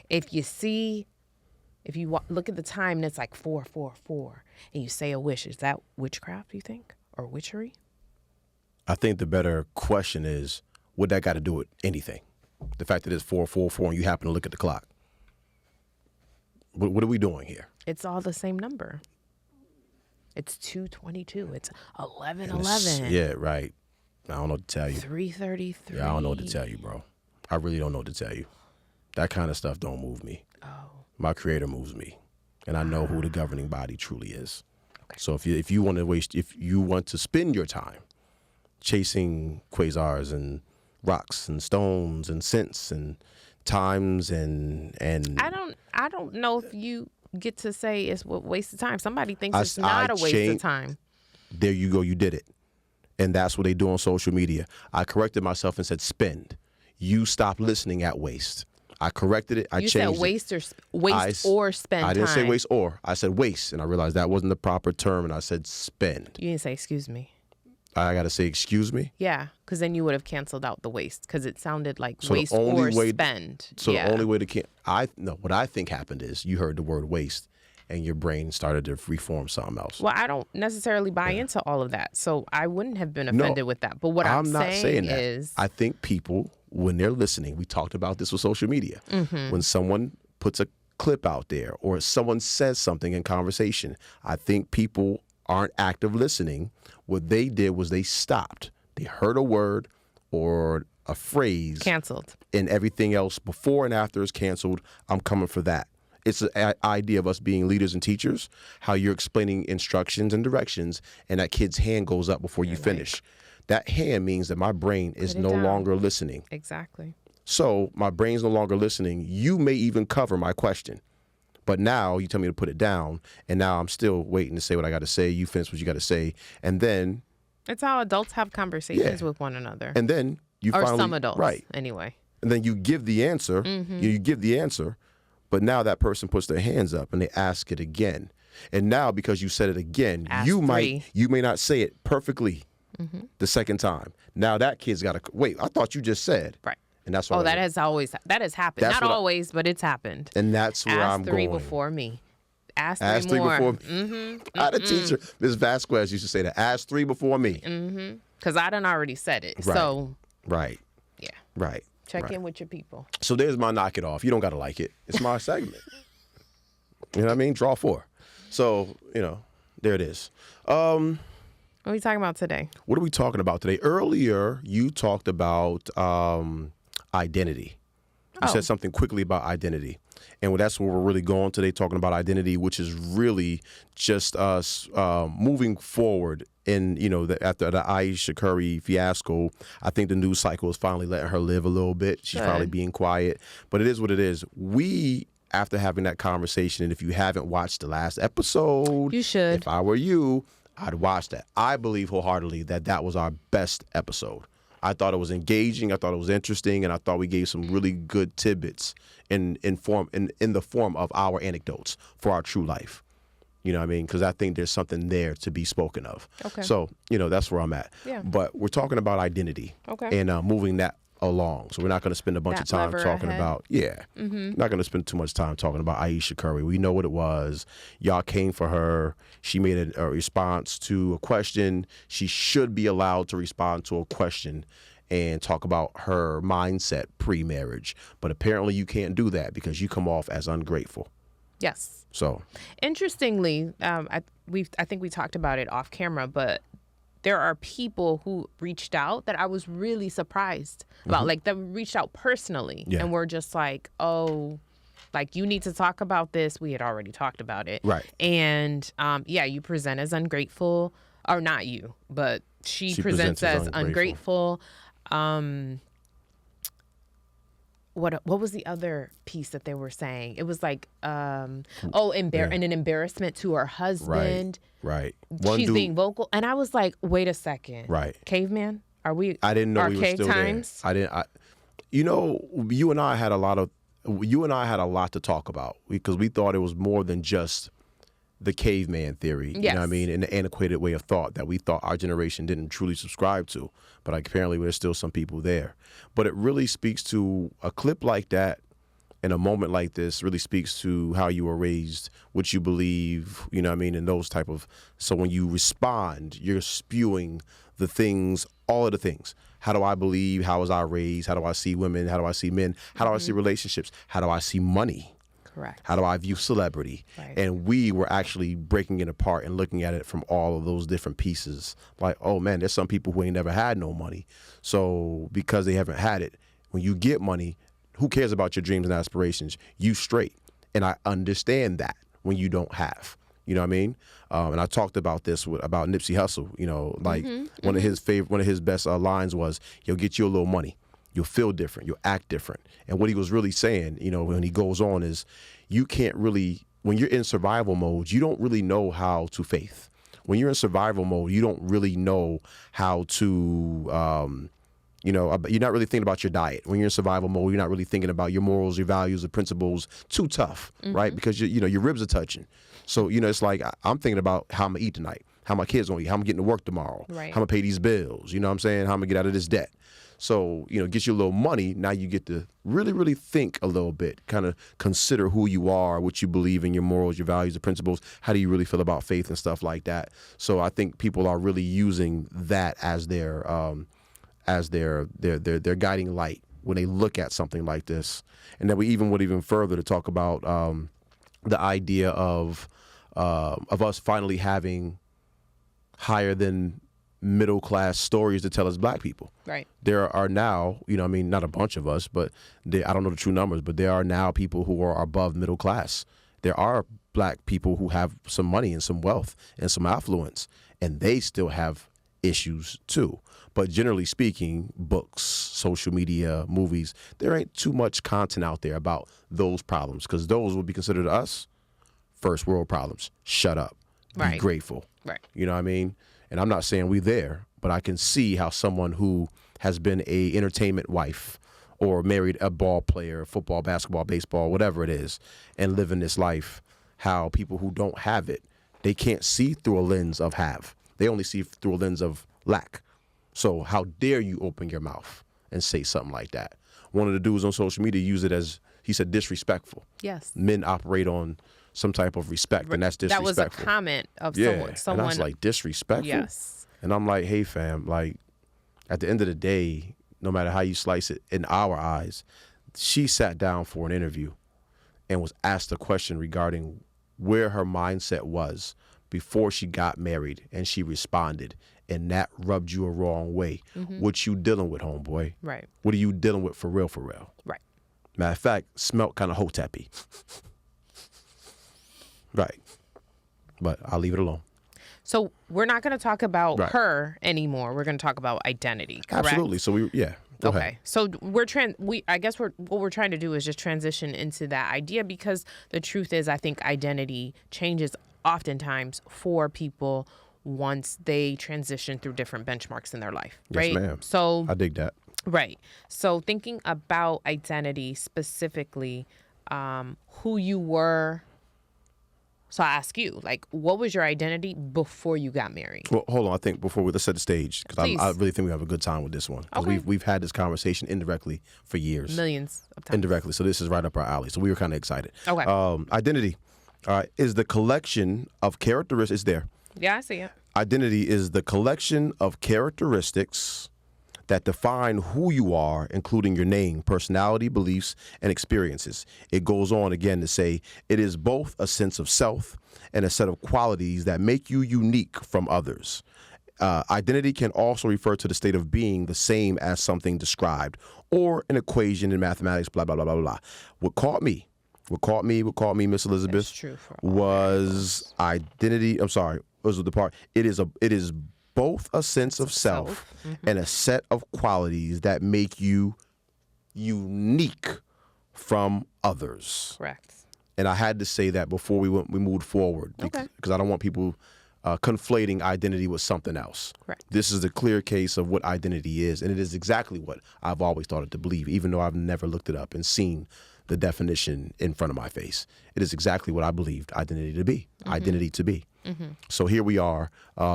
if you look at the time and it's like 444, and you say a wish, is that witchcraft? You think, or witchery? I think the better question is, what that got to do with anything? The fact that it's 444 and you happen to look at the clock. What are we doing here? It's all the same number. It's 2:22. It's 11:11. Yeah, right. I don't know what to tell you. 3:33. Yeah, I don't know what to tell you, bro. I really don't know what to tell you. That kind of stuff don't move me. Oh. My creator moves me, and I know who the governing body truly is. Okay. So if you want to spend your time chasing quasars and rocks and stones and scents and times and I don't know if you get to say it's a waste of time. Somebody thinks it's not a waste of time. There you go. You did it. And that's what they do on social media. I corrected myself and said spend. You stop listening at waste. I corrected it. I changed it. You said waste or spend time. I didn't say waste or. I said waste. And I realized that wasn't the proper term. And I said spend. You didn't say excuse me. I got to say excuse me? Yeah, because then you would have canceled out the waste because it sounded like waste or spend. So the only way to what I think happened is you heard the word waste and your brain started to reform something else. Well, I don't necessarily buy into all of that, so I wouldn't have been offended with that. But what I'm not saying is, I think people, when they're listening, we talked about this with social media. Mm-hmm. When someone puts a clip out there or someone says something in conversation, I think people aren't active listening. What they did was they stopped. They heard a word or a phrase. Canceled. And everything else before and after is canceled. I'm coming for that. It's an idea of us being leaders and teachers, how you're explaining instructions and directions, and that kid's hand goes up before you finish. That hand means that my brain is no longer listening. Exactly. So my brain's no longer listening. You may even cover my question. But now you tell me to put it down, and now I'm still waiting to say what I got to say. You finish what you got to say, and then... It's how adults have conversations with one another. And then you or finally... some adults, right. Anyway. And then you give the answer. You give the answer, but now that person puts their hands up, and they ask it again. And now, because you said it again, you may not say it perfectly the second time. Now that kid's got to... Wait, I thought you just said... Right. And that's what that has happened. Not always, but it's happened. And that's where I'm going. Ask three before me. Ask three more. Before me. I had a teacher, Ms. Vasquez, used to say that. Ask three before me. Because I done already said it. Right. So. Right. Yeah. Right. Check in with your people. So there's my knock it off. You don't got to like it. It's my segment. You know what I mean? Draw 4. So, there it is. What are we talking about today? What are we talking about today? Earlier, you talked about identity. You said something quickly about identity. And that's where we're really going today, talking about identity, which is really just us moving forward. And, after the Aisha Curry fiasco, I think the news cycle is finally letting her live a little bit. She's probably being quiet. But it is what it is. After having that conversation, and if you haven't watched the last episode, you should. If I were you, I'd watch that. I believe wholeheartedly that was our best episode. I thought it was engaging. I thought it was interesting, and I thought we gave some really good tidbits in the form of our anecdotes for our true life. You know what I mean? Because I think there's something there to be spoken of. Okay. So that's where I'm at. Yeah. But we're talking about identity. Okay. And moving that along. So we're not going to spend a bunch of time talking about. Yeah. Not going to spend too much time talking about Aisha Curry. We know what it was. Y'all came for her. She made a response to a question. She should be allowed to respond to a question and talk about her mindset pre-marriage. But apparently you can't do that because you come off as ungrateful. Yes. So interestingly, I think we talked about it off camera, but there are people who reached out that I was really surprised about, like that reached out personally and were just like, oh, like you need to talk about this. We had already talked about it. Right. And you present as ungrateful, or not you, but she presents as ungrateful. What was the other piece that they were saying? It was like, and an embarrassment to her husband. Right. She's being vocal. And I was like, wait a second. Right. Caveman? Are we I didn't know we were still times? There. You and I had a lot to talk about because we thought it was more than just the caveman theory, you know what I mean, and the antiquated way of thought that we thought our generation didn't truly subscribe to. But apparently there's still some people there. But it really speaks to a clip like that and a moment like this really speaks to how you were raised, what you believe, you know what I mean, and those type of. So when you respond, you're spewing the things, all of the things. How do I believe? How was I raised? How do I see women? How do I see men? How do I see relationships? How do I see money? Correct. How do I view celebrity? Right. And we were actually breaking it apart and looking at it from all of those different pieces. Like, oh man, there's some people who ain't never had no money. So because they haven't had it, when you get money, who cares about your dreams and aspirations? You straight. And I understand that when you don't have. You know what I mean? And I talked about this about Nipsey Hussle. One of his best lines was, "You'll get you a little money. You'll feel different. You'll act different." And what he was really saying, when he goes on is, you can't really, when you're in survival mode, you don't really know how to faith. When you're in survival mode, you don't really know how to, you're not really thinking about your diet. When you're in survival mode, you're not really thinking about your morals, your values, your principles. Too tough, right? Because your ribs are touching. So, it's like I'm thinking about how I'm going to eat tonight, how my kids going to eat, how I'm getting to work tomorrow, right. How I'm going to pay these bills, you know what I'm saying? How I'm going to get out of this debt. So, get you a little money. Now you get to really, really think a little bit, kind of consider who you are, what you believe in, your morals, your values, your principles. How do you really feel about faith and stuff like that? So I think people are really using that as their guiding light when they look at something like this. And then we even went even further to talk about the idea of us finally having higher than middle class stories to tell as black people. Right. There are now, not a bunch of us, but I don't know the true numbers, but there are now people who are above middle class. There are black people who have some money and some wealth and some affluence, and they still have issues too. But generally speaking, books, social media, movies, there ain't too much content out there about those problems, because those would be considered to us first world problems. Shut up. Be Right. grateful. Right. You know what I mean? And I'm not saying we there, but I can see how someone who has been a entertainment wife or married a ball player, football, basketball, baseball, whatever it is, and living this life, how people who don't have it, they can't see through a lens of have. They only see through a lens of lack. So how dare you open your mouth and say something like that? One of the dudes on social media used it as, he said, disrespectful. Yes. Men operate on some type of respect, and that's disrespectful. That was a comment of Yeah, someone. and I was like, disrespectful? Yes. And I'm like, hey, fam, like, at the end of the day, no matter how you slice it, in our eyes, she sat down for an interview and was asked a question regarding where her mindset was before she got married, and she responded, and that rubbed you a wrong way. What you dealing with, homeboy? Right. What are you dealing with for real, for real? Right. Matter of fact, smelt kind of hoteppy. Right. But I'll leave it alone. So we're not going to talk about Right. her anymore. We're going to talk about identity. Correct? Absolutely. So Go Okay. ahead. So I guess what we're trying to do is just transition into that idea, because the truth is, I think identity changes oftentimes for people once they transition through different benchmarks in their life. Right. Yes, ma'am. So I dig that. right. So thinking about identity specifically, who you were. So I ask you, like, what was your identity before you got married? Well, hold on. I think let's set the stage, because Please. I really think we have a good time with this one, because Okay. we've had this conversation indirectly for years. Millions of times. Indirectly. So this is right up our alley. So we were kind of excited. Okay. Identity, all right, is the collection of characteristics. There. Yeah, I see it. Identity is the collection of characteristics that define who you are, including your name, personality, beliefs, and experiences. It goes on again to say it is both a sense of self and a set of qualities that make you unique from others. Identity can also refer to the state of being the same as something described, or an equation in mathematics, blah, blah, blah, blah, blah. What caught me, Miss Elizabeth, It's true for all was identity. I'm sorry, was the part. It is both a sense of self and a set of qualities that make you unique from others. Correct. And I had to say that before we moved forward, because I don't want people conflating identity with something else. Correct. This is a clear case of what identity is, and it is exactly what I've always thought it to believe, even though I've never looked it up and seen the definition in front of my face. It is exactly what I believed identity to be. Identity to be. So here we are,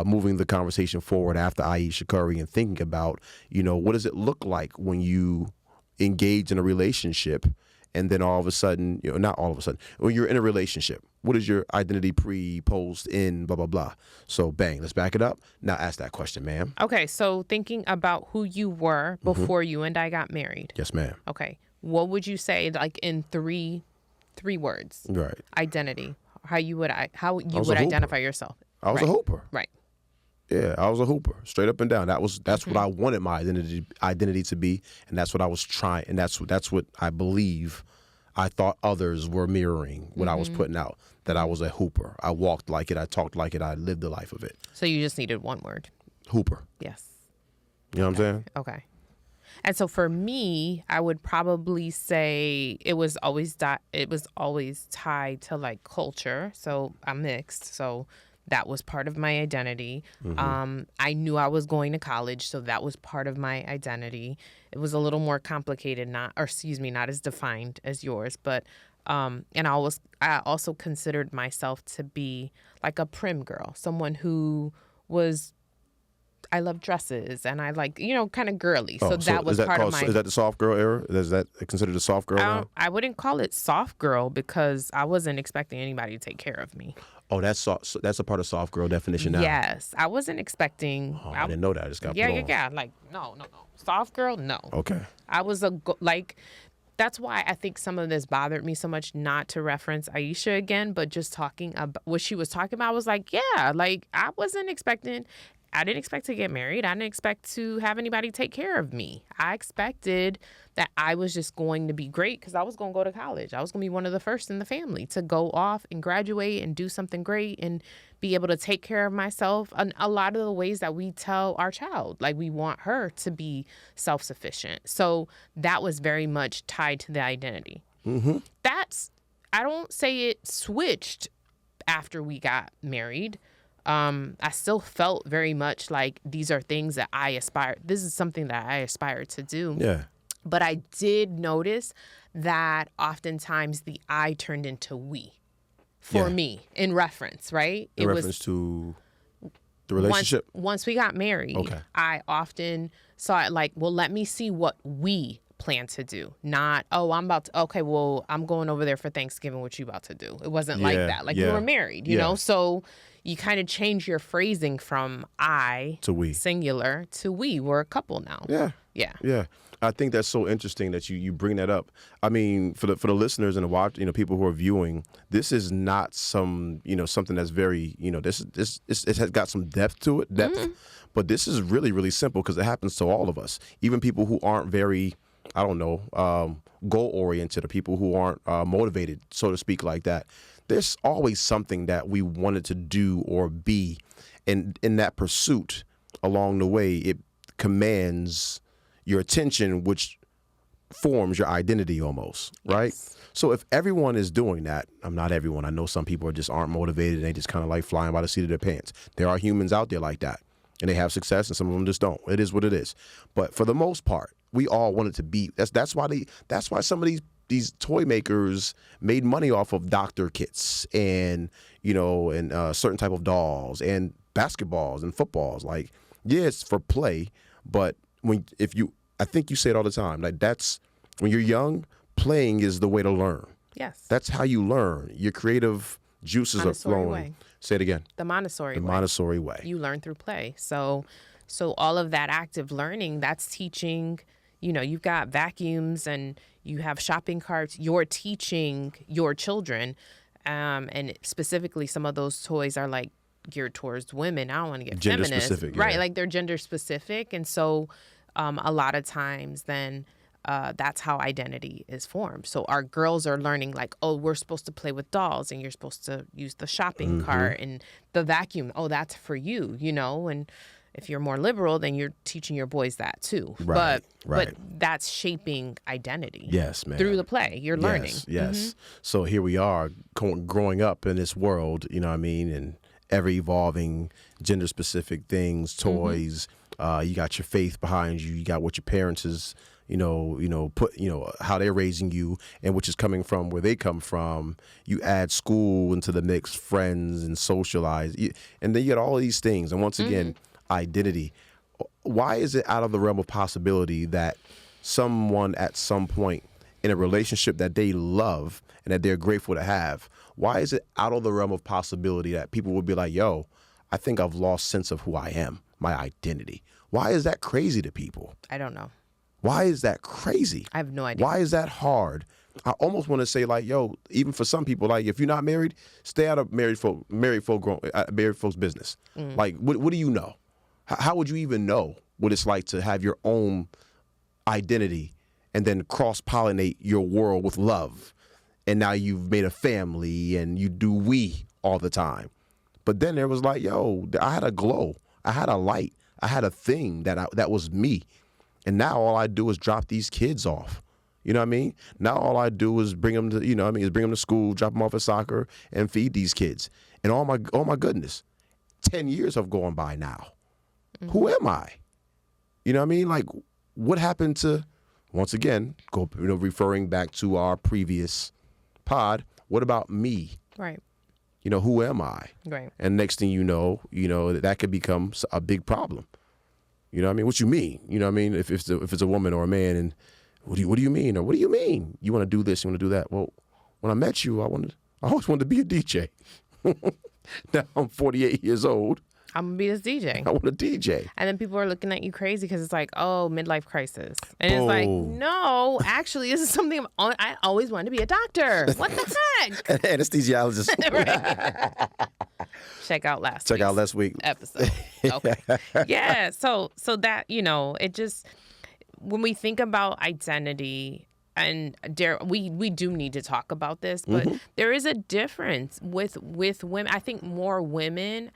moving the conversation forward after Aisha Curry, and thinking about, what does it look like when you engage in a relationship, and then all of a sudden, not all of a sudden, when you're in a relationship, what is your identity pre, post, in, blah, blah, blah. So bang, let's back it up. Now ask that question, ma'am. Okay, so thinking about who you were before you and I got married. Yes, ma'am. Okay, what would you say, like, in three words? Right. Identity. How you would was would a identify yourself? I was a hooper. Right. Yeah, I was a hooper, straight up and down. That's what I wanted my identity to be, and that's what I was trying, and that's what I believe I thought others were mirroring what I was putting out, that I was a hooper. I walked like it, I talked like it, I lived the life of it. So you just needed one word. Hooper. Yes. You know what I'm saying? Okay. And so for me, I would probably say it was always tied to, like, culture. So I'm mixed. So that was part of my identity. I knew I was going to college, so that was part of my identity. It was a little more complicated, not as defined as yours, but and I also considered myself to be like a prim girl, someone who I love dresses, and I like, kind of girly. So that was part of my... Is that the soft girl era? Is that considered a soft girl now? I wouldn't call it soft girl, because I wasn't expecting anybody to take care of me. Oh, that's a part of soft girl definition now. Yes. I wasn't expecting... Oh, I didn't know that. I just got put on. Yeah. Like, no. Soft girl, no. Okay. I was that's why I think some of this bothered me so much, not to reference Aisha again, but just talking about what she was talking about. I was like, yeah, like, I wasn't expecting... I didn't expect to get married. I didn't expect to have anybody take care of me. I expected that I was just going to be great because I was going to go to college. I was going to be one of the first in the family to go off and graduate and do something great and be able to take care of myself. And a lot of the ways that we tell our child, like we want her to be self-sufficient. So that was very much tied to the identity. Mm-hmm. I don't say it switched after we got married. I still felt very much like these are things that I aspire. This is something that I aspire to do. Yeah. But I did notice that oftentimes the I turned into we for me in reference, right? In reference to the relationship? Once we got married, I often saw it like, well, let me see what we plan to do. Not, I'm going over there for Thanksgiving. What you about to do? It wasn't like that. Like we were married, you know? So you kind of change your phrasing from I to we, singular, to we. We're a couple now. Yeah. I think that's so interesting that you bring that up. I mean, for the listeners and the people who are viewing, this is not some, something that's very, it has got some depth to it, but this is really, really simple because it happens to all of us. Even people who aren't very, goal oriented, or people who aren't motivated, so to speak, like that. There's always something that we wanted to do or be, and in that pursuit along the way, it commands your attention, which forms your identity almost, right? Yes. So if everyone is doing that, I'm not everyone. I know some people just aren't motivated and they just kind of like flying by the seat of their pants. There are humans out there like that, and they have success, and some of them just don't. It is what it is. But for the most part, we all want it to be. That's why some of these toy makers made money off of doctor kits and certain type of dolls and basketballs and footballs. Like, yeah, it's for play, but I think you say it all the time. Like, that's when you're young, playing is the way to learn. Yes. That's how you learn. Your creative juices are flowing. Way. Say it again. The Montessori way. The Montessori way. You learn through play. So all of that active learning, that's teaching, you've got vacuums and you have shopping carts. You're teaching your children. And specifically, some of those toys are like geared towards women. I don't want to get gender feminist. Specific, right? Yeah. Like they're gender specific. And so a lot of times then that's how identity is formed. So our girls are learning like, oh, we're supposed to play with dolls and you're supposed to use the shopping cart and the vacuum. Oh, that's for you, and if you're more liberal, then you're teaching your boys that too. Right, but that's shaping identity. Yes, man. Through the play, you're learning. Yes. So here we are growing up in this world, and ever evolving gender specific things, toys. You got your faith behind you. You got what your parents is, how they're raising you, and which is coming from where they come from. You add school into the mix, friends, and socialize, and then you get all of these things. And once again, identity. Why is it out of the realm of possibility that someone at some point in a relationship that they love and that they're grateful to have, why is it out of the realm of possibility that people would be like, yo, I think I've lost sense of who I am, my identity? Why is that crazy to people? I don't know. Why is that crazy? I have no idea. Why is that hard? I almost want to say like, yo, even for some people, like if you're not married, stay out of married folks' business. Like, what do you know? How would you even know what it's like to have your own identity and then cross-pollinate your world with love? And now you've made a family and you do we all the time. But then there was like, yo, I had a glow. I had a light. I had a thing that was me. And now all I do is drop these kids off. You know what I mean? Now all I do is bring them to, is bring them to school, drop them off at soccer, and feed these kids. And oh my goodness, 10 years have gone by now. Who am I? You know what I mean? Like, what happened to, once again, referring back to our previous pod, what about me? Right. Who am I? Right. And next thing you know, that could become a big problem. You know what I mean? What you mean? You know what I mean? If it's a woman or a man, and what do you mean? Or what do you mean? You want to do this? You want to do that? Well, when I met you, I always wanted to be a DJ. Now I'm 48 years old. I'm going to be this DJ. I want to DJ. And then people are looking at you crazy because it's like, oh, midlife crisis. And it's like, no, actually, this is something I always wanted to be a doctor. What the heck? Anesthesiologist. check out last week's episode. Okay. Yeah. So that, it just, when we think about identity, and we do need to talk about this, but there is a difference with women. I think more women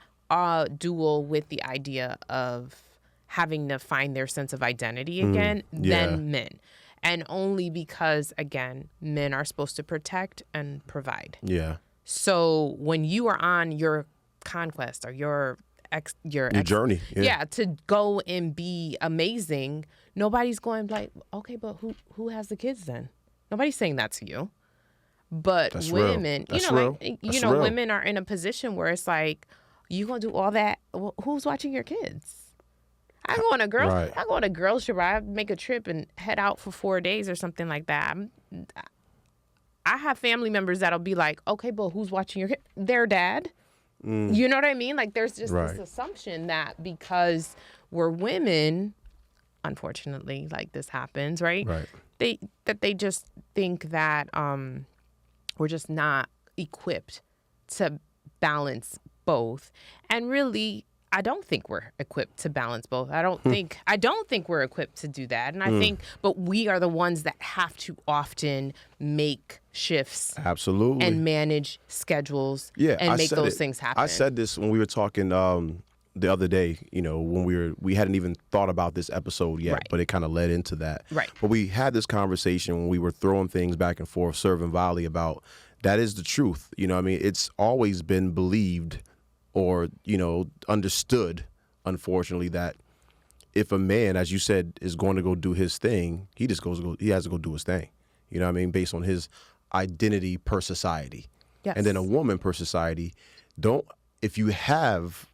duel with the idea of having to find their sense of identity again than men. And only because, again, men are supposed to protect and provide. Yeah. So when you are on your conquest or your journey, to go and be amazing, nobody's going like, okay, but who has the kids then? Nobody's saying that to you. But That's women, real. Real. women are in a position where it's like, you gonna do all that? Well, who's watching your kids? I go on a girls trip. I make a trip and head out for 4 days or something like that. I have family members that'll be like, okay, but who's watching your kid? Their dad. You know what I mean? Like, there's just this assumption that because we're women, unfortunately, like this happens, right? Right. They just think that we're just not equipped to balance both. And really, I don't think we're equipped to balance both. I don't think we're equipped to do that. And I think, but we are the ones that have to often make shifts. Absolutely. And manage schedules and make those things happen. I said this when we were talking the other day, when we hadn't even thought about this episode yet, but it kind of led into that. Right. But we had this conversation when we were throwing things back and forth, serving volley about that is the truth. It's always been believed or, understood, unfortunately, that if a man, as you said, is going to go do his thing, he has to go do his thing. Based on his identity per society. Yes. And then a woman per society, if you have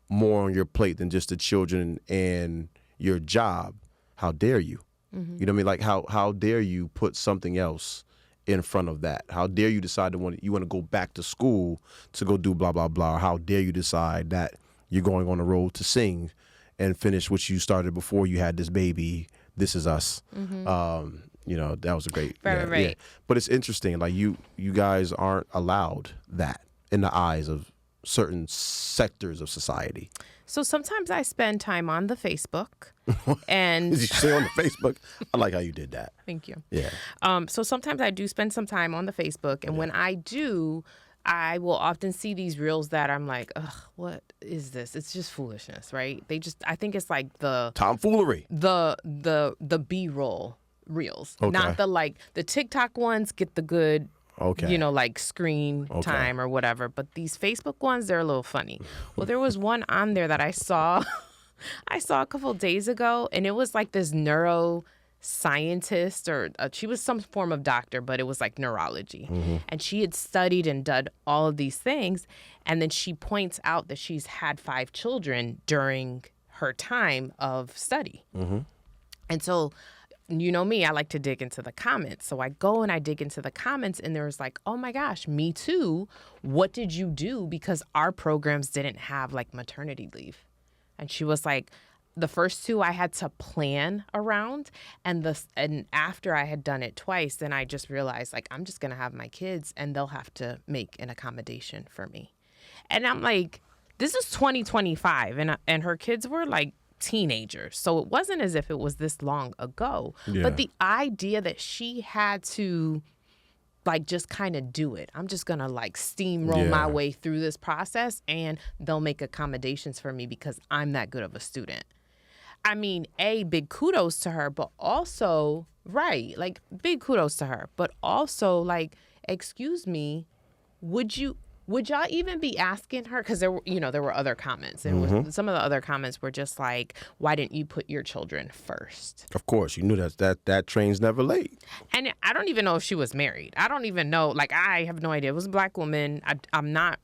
more on your plate than just the children and your job, how dare you? You know what I mean? Like, how dare you put something else in front of that? How dare you decide you want to go back to school to go do blah, blah, blah? Or how dare you decide that you're going on the road to sing and finish what you started before you had this baby? This is us. That was a great, right. Yeah. But it's interesting. Like you guys aren't allowed that in the eyes of certain sectors of society. So sometimes I spend time on the Facebook, and did you say on the Facebook? I like how you did that. Thank you. Yeah. So sometimes I do spend some time on the Facebook, and when I do, I will often see these reels that I'm like, ugh, what is this? It's just foolishness, right? I think it's like the tomfoolery, the B-roll reels, not the TikTok ones get the good, like screen time or whatever. But these Facebook ones, they're a little funny. Well, there was one on there that I saw a couple of days ago, and it was like this neuroscientist, or she was some form of doctor, but it was like neurology. And she had studied and done all of these things. And then she points out that she's had 5 children during her time of study. And so, you know me, I like to dig into the comments. So I go and I dig into the comments, and there's like, oh my gosh, me too. What did you do? Because our programs didn't have like maternity leave. And she was like, the first 2 I had to plan around, and after I had done it twice, then I just realized like, I'm just gonna have my kids and they'll have to make an accommodation for me. And I'm like, this is 2025, and her kids were like teenagers, so it wasn't as if it was this long ago. But the idea that she had to like just kind of do it, I'm just gonna like steamroll my way through this process and they'll make accommodations for me because I'm that good of a student. I mean, big kudos to her, but also big kudos to her, but also like, excuse me, would y'all even be asking her? Because there were other comments, and some of the other comments were just like, why didn't you put your children first? Of course, you knew that train's never late. And I don't even know if she was married. I don't even know. Like, I have no idea. It was a Black woman. I'm not.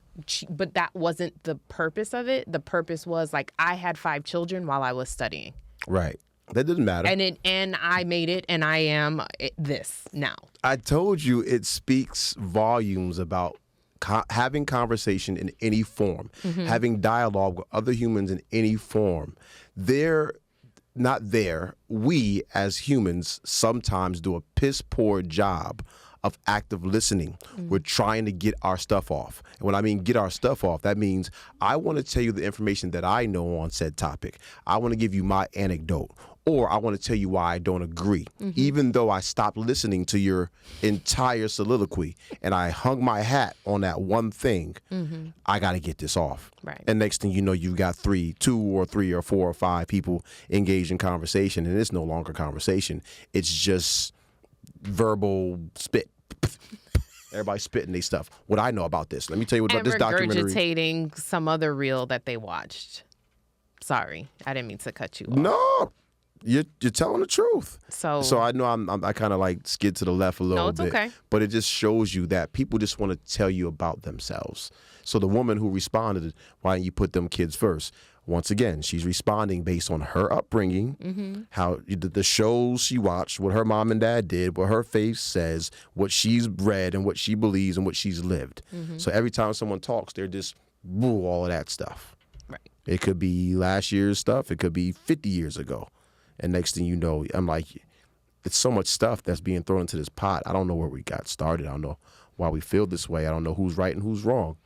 But that wasn't the purpose of it. The purpose was like, I had 5 children while I was studying. Right. That didn't matter. And I made it, and I am this now. I told you it speaks volumes about having conversation in any form, having dialogue with other humans in any form. We as humans sometimes do a piss poor job of active listening. We're trying to get our stuff off. And when I mean get our stuff off, that means I want to tell you the information that I know on said topic. I want to give you my anecdote. Or I want to tell you why I don't agree, even though I stopped listening to your entire soliloquy and I hung my hat on that one thing. I got to get this off. Right. And next thing you know, you've got 2 or 3 or 4 or 5 people engaged in conversation, and it's no longer conversation. It's just verbal spit. Everybody spitting their stuff. What I know about this. Let me tell you about this documentary. Regurgitating some other reel that they watched. Sorry, I didn't mean to cut you off. No. You're telling the truth. So I know I kind of like skid to the left a little bit. Okay. But it just shows you that people just want to tell you about themselves. So the woman who responded, why didn't you put them kids first? Once again, she's responding based on her upbringing, how the shows she watched, what her mom and dad did, what her faith says, what she's read and what she believes and what she's lived. So every time someone talks, they're just woo, all of that stuff. Right. It could be last year's stuff. It could be 50 years ago. And next thing you know, I'm like, it's so much stuff that's being thrown into this pot. I don't know where we got started. I don't know why we feel this way. I don't know who's right and who's wrong,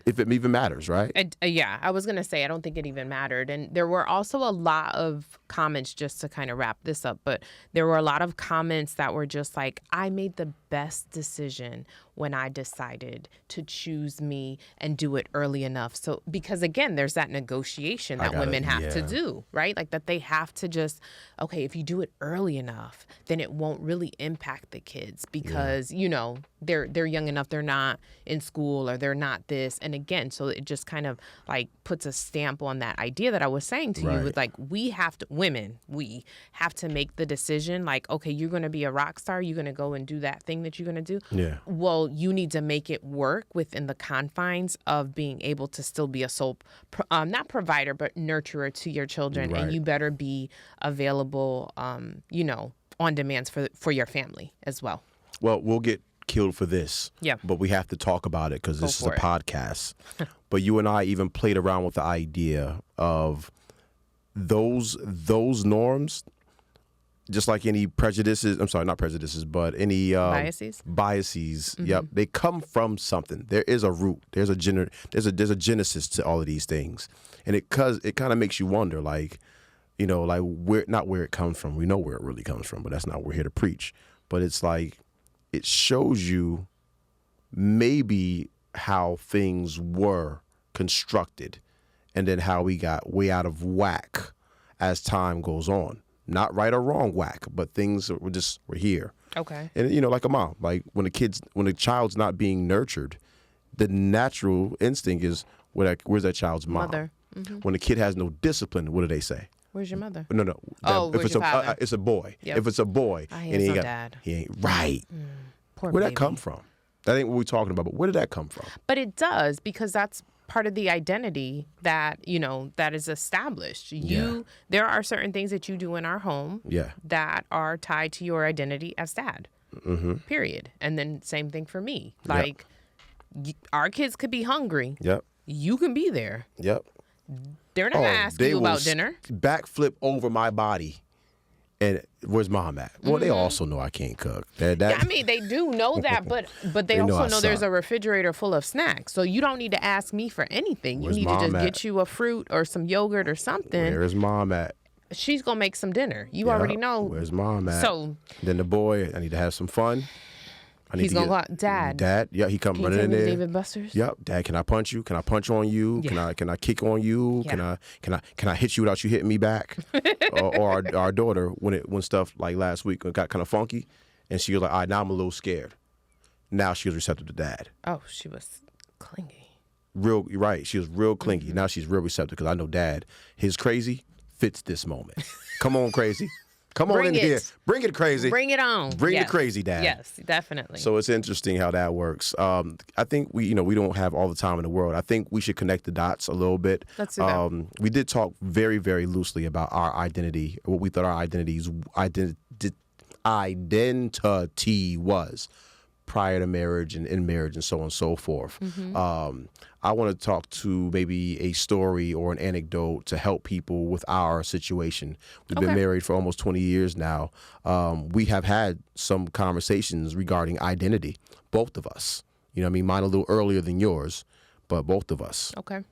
if it even matters, right? Yeah, I was going to say, I don't think it even mattered. And there were also a lot of comments, just to kind of wrap this up, but there were a lot of comments that were just like, I made the best decision when I decided to choose me and do it early enough. So, because again, there's that negotiation that women have to do, right? Like that they have to just, okay, if you do it early enough, then it won't really impact the kids because, you know, they're young enough, they're not in school or they're not this. And again, so it just kind of like puts a stamp on that idea that I was saying to you with like, we have to have to make the decision like, okay, you're going to be a rock star. You're going to go and do that thing that you're going to do. Yeah. Well, you need to make it work within the confines of being able to still be a sole, not provider, but nurturer to your children. Right. And you better be available, you know, on demands for your family as well. Well, we'll get killed for this. Yeah. But we have to talk about it because this is a podcast. But you and I even played around with the idea of those norms, just like any prejudices, I'm sorry, not prejudices, but any biases. Yep, they come from something. There is a root. There's a genesis to all of these things, and it kind of makes you wonder, like, you know, like not where it comes from. We know where it really comes from, but that's not what we're here to preach. But it's like it shows you maybe how things were constructed, and then how we got way out of whack as time goes on. Not right or wrong whack, but things that were here. Okay. And, you know, like a mom, like when a child's not being nurtured, the natural instinct is, where's that child's mom? Mother. When a kid has no discipline, what do they say? Where's your mother? No. Where's your father? It's a boy. Yep. If it's a boy, he has no dad. He ain't right. Poor Where'd baby. that come from? That ain't what we're talking about, but where did that come from? But it does, because that's part of the identity that, you know, that is established. There are certain things that you do in our home that are tied to your identity as dad. Period. And then same thing for me. Like our kids could be hungry. Yep. You can be there. Yep. They're not gonna ask you about dinner. Backflip over my body. And where's mom at? Well, they also know I can't cook. Yeah, I mean, they do know that, but they also know there's a refrigerator full of snacks. So you don't need to ask me for anything. You need to just get you a fruit or some yogurt or something. Where's mom at? She's going to make some dinner. You already know. Where's mom at? So then the boy, I need to have some fun. He's going to go out, Dad, yeah, he come running in there. David Buster's? Yep, Dad, can I punch you? Can I punch on you? Yeah. Can I kick on you? Yeah. Can I hit you without you hitting me back? or our daughter, when stuff like last week got kind of funky, and she was like, all right, now I'm a little scared. Now she was receptive to Dad. Oh, she was clingy. You're right. She was real clingy. Now she's real receptive because I know Dad, his crazy fits this moment. Come on, crazy. Come on here. Bring it, crazy. Bring it on. Bring the crazy, Dad. Yes, definitely. So it's interesting how that works. I think we don't have all the time in the world. I think we should connect the dots a little bit. Let's do that. We did talk very, very loosely about our identity, what we thought our identity was. prior to marriage and in marriage and so on and so forth. I want to talk to maybe a story or an anecdote to help people with our situation. We've been married for almost 20 years now. We have had some conversations regarding identity, both of us. You know what I mean? Mine a little earlier than yours, but both of us. Okay.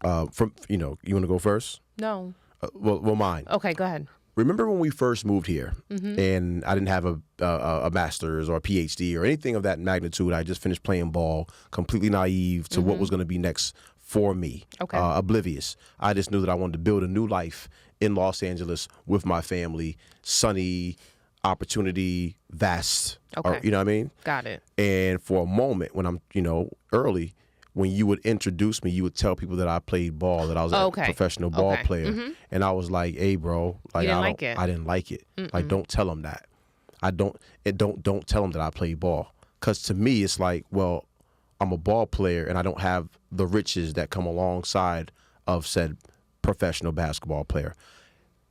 You want to go first? No. Well, mine. Okay, go ahead. Remember when we first moved here and I didn't have a master's or a PhD or anything of that magnitude. I just finished playing ball, completely naive to what was going to be next for me, oblivious. I just knew that I wanted to build a new life in Los Angeles with my family, sunny, opportunity, vast, or, you know what I mean? Got it. And for a moment when I'm, early, when you would introduce me, you would tell people that I played ball, that I was a professional ball player. And I was like, hey, bro, like, I didn't like it. Like, don't tell them that. Don't tell them that I played ball. Because to me, it's like, well, I'm a ball player and I don't have the riches that come alongside of said professional basketball player.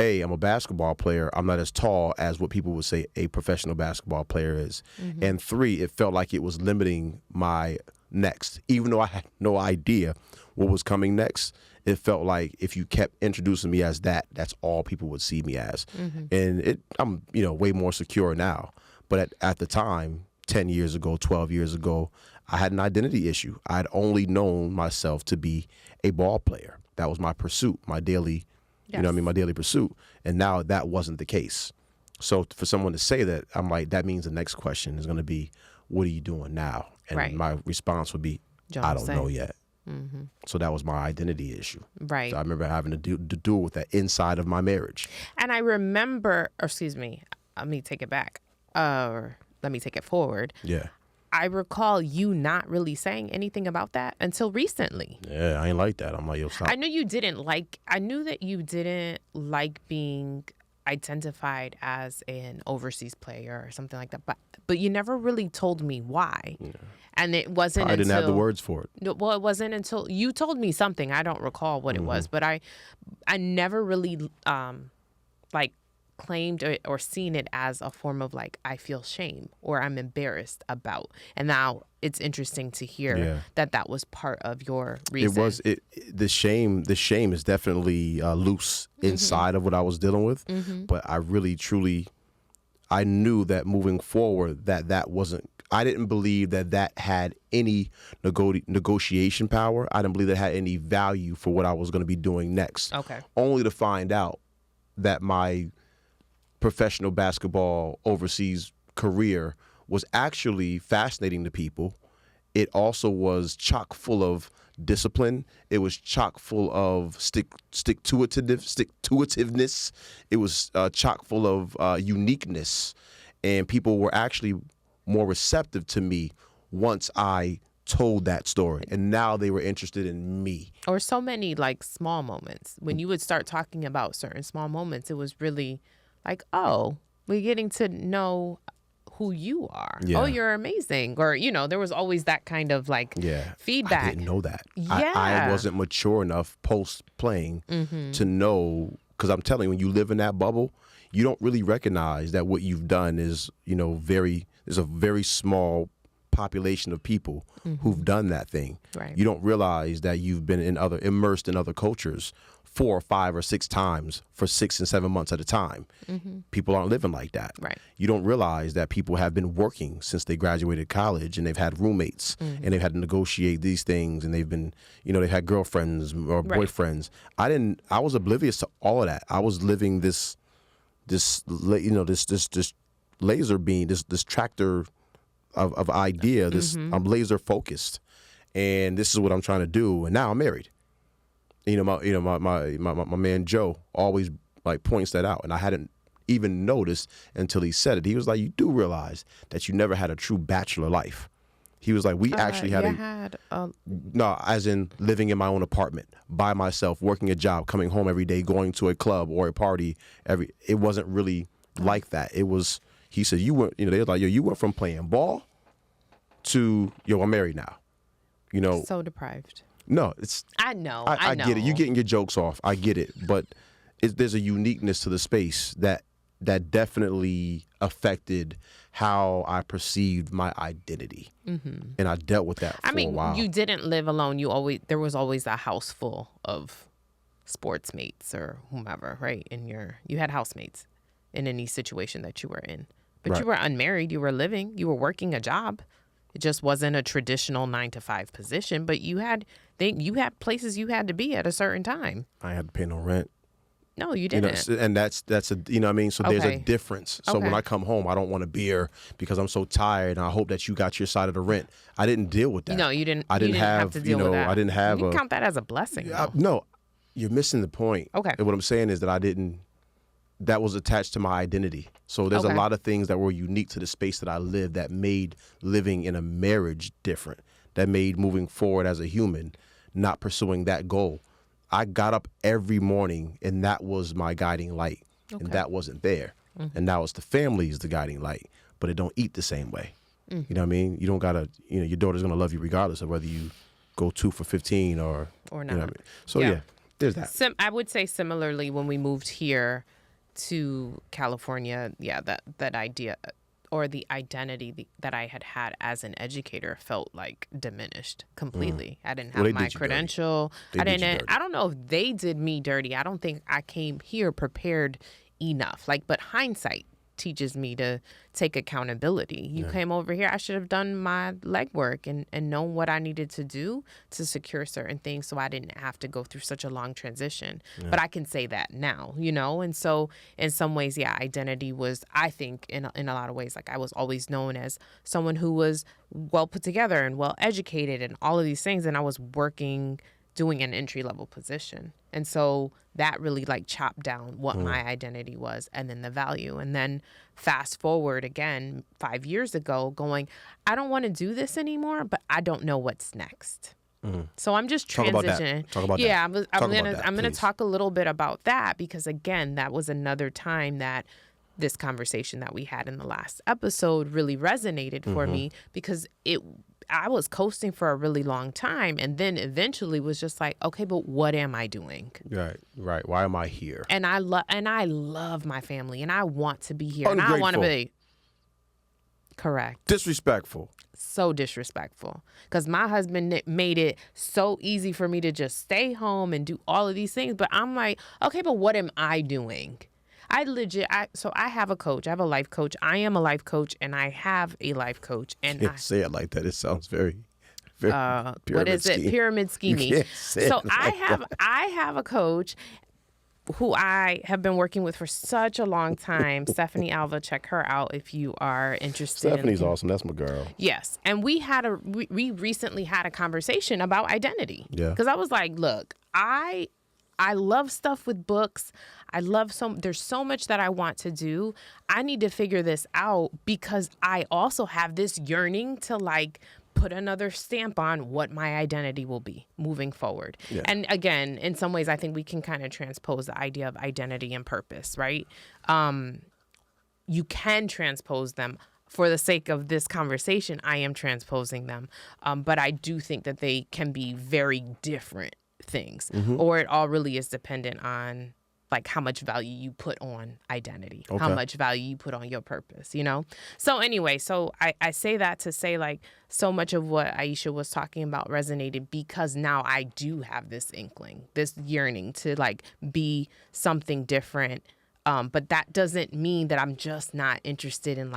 A, I'm a basketball player. I'm not as tall as what people would say a professional basketball player is. And 3, it felt like it was limiting my next. Even though I had no idea what was coming next, it felt like if you kept introducing me as that, that's all people would see me as. And I'm, way more secure now. But at the time, 10 years ago, 12 years ago, I had an identity issue. I'd only known myself to be a ball player. That was my pursuit, my daily, my daily pursuit. And now that wasn't the case. So for someone to say that, I'm like, that means the next question is going to be, what are you doing now? And my response would be, I don't know yet. So that was my identity issue. Right. So I remember having to deal with that inside of my marriage. And I remember, let me take it back. Let me take it forward. Yeah. I recall you not really saying anything about that until recently. Yeah, I ain't like that. I'm like, yo, stop. I knew that you didn't like being identified as an overseas player or something like that, but you never really told me why. Yeah. And it wasn't I didn't have the words for it. No, well, it wasn't until you told me something. I don't recall what it was, but I never really claimed or seen it as a form of like, I feel shame or I'm embarrassed about. And now it's interesting to hear that was part of your reason. It was the shame is definitely loose inside of what I was dealing with. But I really, truly, I knew that moving forward that wasn't, I didn't believe that had any negotiation power. I didn't believe that had any value for what I was going to be doing next. Okay. Only to find out that my professional basketball overseas career was actually fascinating to people. It also was chock full of discipline. It was chock full of stick-to-itiveness. It was chock full of uniqueness. And people were actually more receptive to me once I told that story. And now they were interested in me. Or so many like small moments. When you would start talking about certain small moments, it was really like, oh, we're getting to know who you are. Yeah. Oh, you're amazing. Or, there was always that kind of like feedback. I didn't know that. Yeah. I wasn't mature enough post-playing to know, because I'm telling you, when you live in that bubble, you don't really recognize that what you've done is, there's a very small population of people who've done that thing. Right. You don't realize that you've been immersed in other cultures 4 or 5 or 6 times for 6 and 7 months at a time. People aren't living like that. Right. You don't realize that people have been working since they graduated college and they've had roommates and they've had to negotiate these things and they've been, they've had girlfriends or boyfriends. I was oblivious to all of that. I was living this laser beam, this tractor of idea, I'm laser focused, and this is what I'm trying to do. And now I'm married. My man Joe always like points that out, and I hadn't even noticed until he said it. He was like, "You do realize that you never had a true bachelor life." He was like, "We actually had no, as in living in my own apartment by myself, working a job, coming home every day, going to a club or a party It wasn't really like that. It was." He said, "You went." They was like, "Yo, you went from playing ball to I'm married now." So deprived. No, I know. I get it. You're getting your jokes off. I get it. But there's a uniqueness to the space that that definitely affected how I perceived my identity. And I dealt with that for a while. You didn't live alone. There was always a house full of sports mates or whomever, right? You had housemates in any situation that you were in. But Right. you were unmarried, you were living, you were working a job. It just wasn't a traditional 9-to-5 position, but you had places you had to be at a certain time. I had to pay no rent. No, you didn't. And that's a, you know what I mean? So there's a Okay. difference. So when Okay. I come home, I don't want a beer because I'm so tired, and I hope that you got your side of the rent. I didn't deal with that. No, you didn't. I didn't you didn't have, have to deal with that. I didn't have You can count that as a blessing. Though. no, you're missing the point. Okay. And what I'm saying is that that was attached to my identity. So there's a Okay. lot of things that were unique to the space that I lived that made living in a marriage different, that made moving forward as a human, not pursuing that goal. I got up every morning, and that was my guiding light, and that wasn't there. And now it's the family's the guiding light, but it don't eat the same way. You know what I mean? You don't gotta, your daughter's gonna love you regardless of whether you go 2 for 15 or Or You know not. what I mean? So yeah, there's that. I would say similarly when we moved here to California, that idea or the identity that I had as an educator felt like diminished completely. I didn't have Well, they my did you dirty. credential. They did you dirty. I don't know if they did me dirty. I don't think I came here prepared enough. But hindsight teaches me to take accountability. You came over here, I should have done my legwork and known what I needed to do to secure certain things so I didn't have to go through such a long transition. But I can say that now, and so in some ways, identity was, I think, in a lot of ways, I was always known as someone who was well put together and well educated and all of these things, and I was doing an entry-level position. And so that really chopped down what my identity was and then the value. And then fast forward again 5 years ago going, I don't want to do this anymore, but I don't know what's next. So I'm just Talk about that. transitioning. Talk about yeah, that. I'm Talk gonna about that, I'm gonna please. talk a little bit about that because again, that was another time that this conversation that we had in the last episode really resonated for me because I was coasting for a really long time and then eventually was just like, okay, but what am I doing? Right. Why am I here? And I love my family and I want to be here and I want to Ungrateful. be correct. Disrespectful. So disrespectful because my husband made it so easy for me to just stay home and do all of these things. But I'm like, okay, but what am I doing? So I have a coach. I have a life coach. I am a life coach and I have a life coach. And Can't say it like that. It sounds very pyramid what is it? scheme. Pyramid scheming. can't say So it like I have a coach who I have been working with for such a long time. Stephanie Alva, check her out if you are interested. Stephanie's awesome. That's my girl. Yes. And we recently had a conversation about identity. Yeah. Because I was like, look, I love stuff with books. There's so much that I want to do. I need to figure this out because I also have this yearning to put another stamp on what my identity will be moving forward. Yeah. And again, in some ways, I think we can kind of transpose the idea of identity and purpose, right? You can transpose them. For the sake of this conversation, I am transposing them. But I do think that they can be very different things, or it all really is dependent on how much value you put on identity, how Okay. much value you put on your purpose, So anyway, I say that to say so much of what Aisha was talking about resonated because now I do have this inkling, this yearning to be something different. But that doesn't mean that I'm just not interested in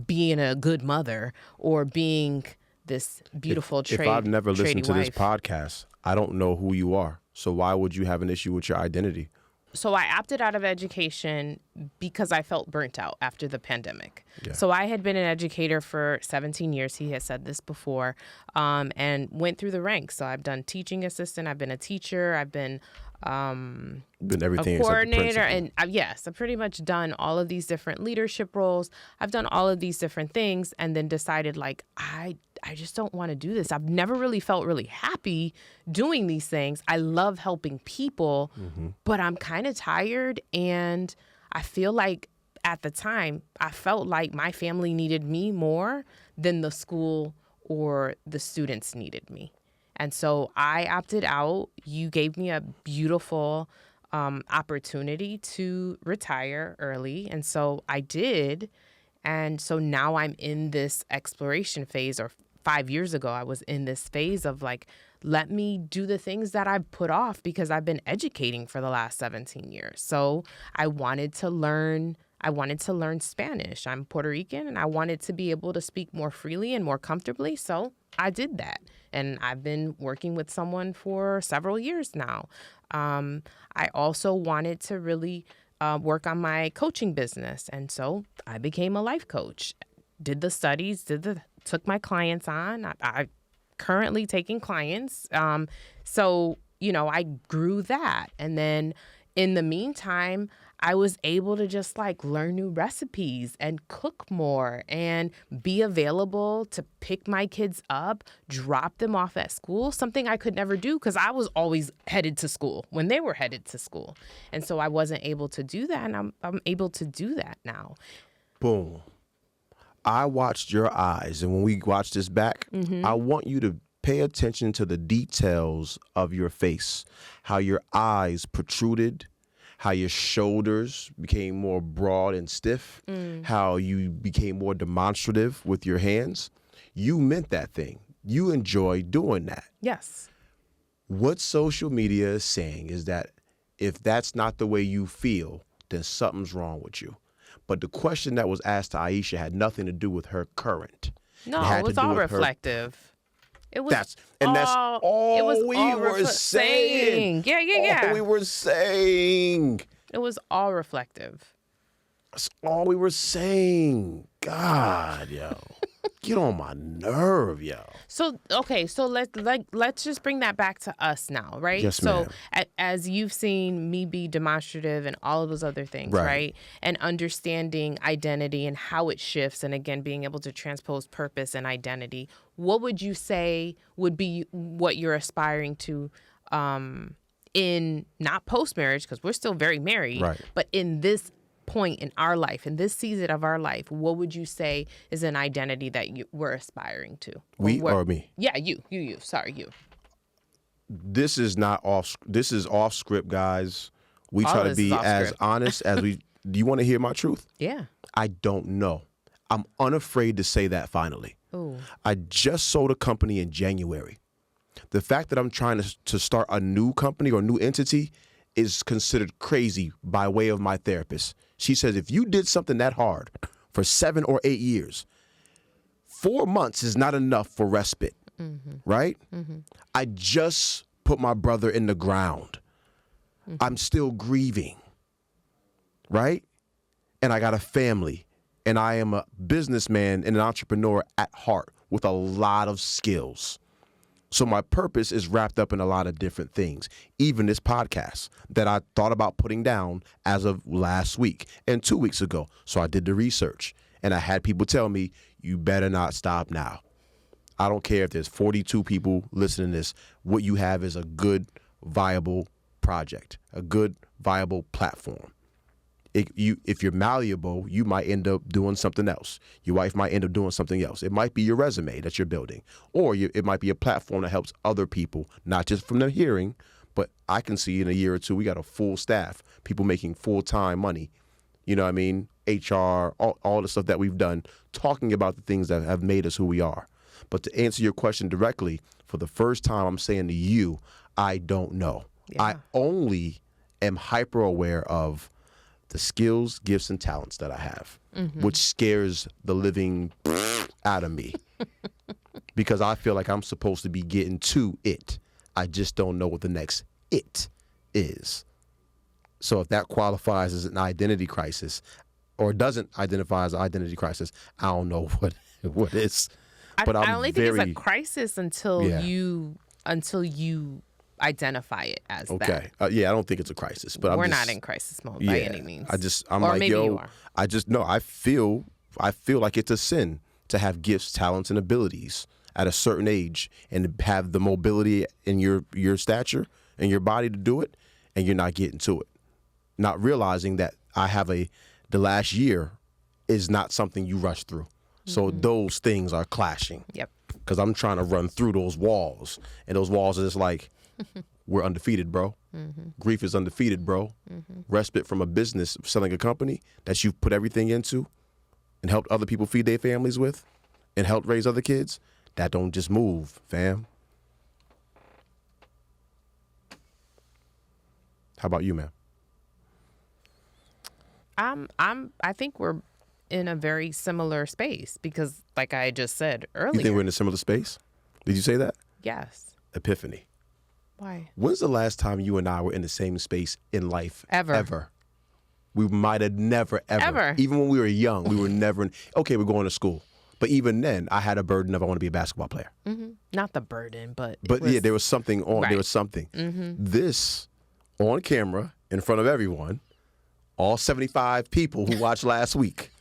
being a good mother or being this beautiful If I've never listened to this wife. podcast, I don't know who you are. So why would you have an issue with your identity? So I opted out of education because I felt burnt out after the pandemic. Yeah. So I had been an educator for 17 years. He has said this before, and went through the ranks. So I've done teaching assistant. I've been a teacher. I've been Been everything a except the coordinator, principal. and yes, I've pretty much done all of these different leadership roles. I've done all of these different things, and then decided I just don't want to do this. I've never really felt really happy doing these things. I love helping people, but I'm kind of tired, and I feel like at the time I felt like my family needed me more than the school or the students needed me. And so I opted out. You gave me a beautiful opportunity to retire early. And so I did. And so now I'm in this exploration phase, or 5 years ago, I was in this phase of like, let me do the things that I've put off because I've been educating for the last 17 years. So I wanted to learn Spanish. I'm Puerto Rican and I wanted to be able to speak more freely and more comfortably. So I did that. And I've been working with someone for several years now. I also wanted to really work on my coaching business. And so I became a life coach, did the studies, took my clients on. I currently taking clients. So, I grew that. And then in the meantime, I was able to just like learn new recipes and cook more and be available to pick my kids up, drop them off at school, something I could never do because I was always headed to school when they were headed to school. And so I wasn't able to do that. And I'm able to do that now. Boom. I watched your eyes. And when we watch this back, I want you to pay attention to the details of your face, how your eyes protruded, how your shoulders became more broad and stiff, how you became more demonstrative with your hands. You meant that thing. You enjoy doing that. Yes. What social media is saying is that if that's not the way you feel, then something's wrong with you. But the question that was asked to Aisha had nothing to do with her current. No, it was all reflective. That's all we were saying. Yeah. All we were saying. It was all reflective. That's all we were saying. God, yo. Get on my nerve, yo. So let's just bring that back to us now, right? Yes, ma'am. So as you've seen me be demonstrative and all of those other things, right? And understanding identity and how it shifts, and again being able to transpose purpose and identity, what would you say would be what you're aspiring to in not post-marriage, because we're still very married, but in this point in our life, in this season of our life, what would you say is an identity that we're aspiring to? Or me? Yeah, you. Sorry, you. This is off script, guys. We try to be as honest as we. Do you want to hear my truth? Yeah. I don't know. I'm unafraid to say that finally. Ooh. I just sold a company in January. The fact that I'm trying to start a new company or new entity is considered crazy by way of my therapist. She says, if you did something that hard for 7 or 8 years, 4 months is not enough for respite, right? I just put my brother in the ground. I'm still grieving, right? And I got a family, and I am a businessman and an entrepreneur at heart with a lot of skills. So my purpose is wrapped up in a lot of different things, even this podcast that I thought about putting down as of last week and 2 weeks ago. So I did the research, and I had people tell me, you better not stop now. I don't care if there's 42 people listening to this. What you have is a good, viable project, a good, viable platform. If you're malleable, you might end up doing something else. Your wife might end up doing something else. It might be your resume that you're building, or it might be a platform that helps other people, not just from their hearing, but I can see in a year or two, we got a full staff, people making full-time money. You know what I mean? HR, all the stuff that we've done, talking about the things that have made us who we are. But to answer your question directly, for the first time, I'm saying to you, I don't know. Yeah. I only am hyper aware of the skills, gifts, and talents that I have, which scares the living out of me because I feel like I'm supposed to be getting to it. I just don't know what the next it is. So if that qualifies as an identity crisis or doesn't identify as an identity crisis, I don't know what is. But I only think it's a crisis until you identify it as that. Yeah, I don't think it's a crisis, but we're not in crisis mode by any means. I'm or like, maybe yo, you are. I feel like it's a sin to have gifts, talents, and abilities at a certain age and have the mobility in your stature and your body to do it, and you're not getting to it. Not realizing that the last year is not something you rush through. So those things are clashing. Yep. because I'm trying to run through those walls, and those walls are just like, we're undefeated, bro. Grief is undefeated, bro. Respite from a business, selling a company that you've put everything into and helped other people feed their families with and helped raise other kids, that don't just move, fam. How about you, man? I think we're in a very similar space because, like I just said earlier. You think we're in a similar space? Did you say that? Yes. Epiphany. Why? When's the last time you and I were in the same space in life? Ever. We might have never, ever. Ever. Even when we were young, we were never. Okay, we're going to school. But even then, I had a burden of I want to be a basketball player. Not the burden, but yeah, there was something on. Right. There was something. This, on camera, in front of everyone, all 75 people who watched last week,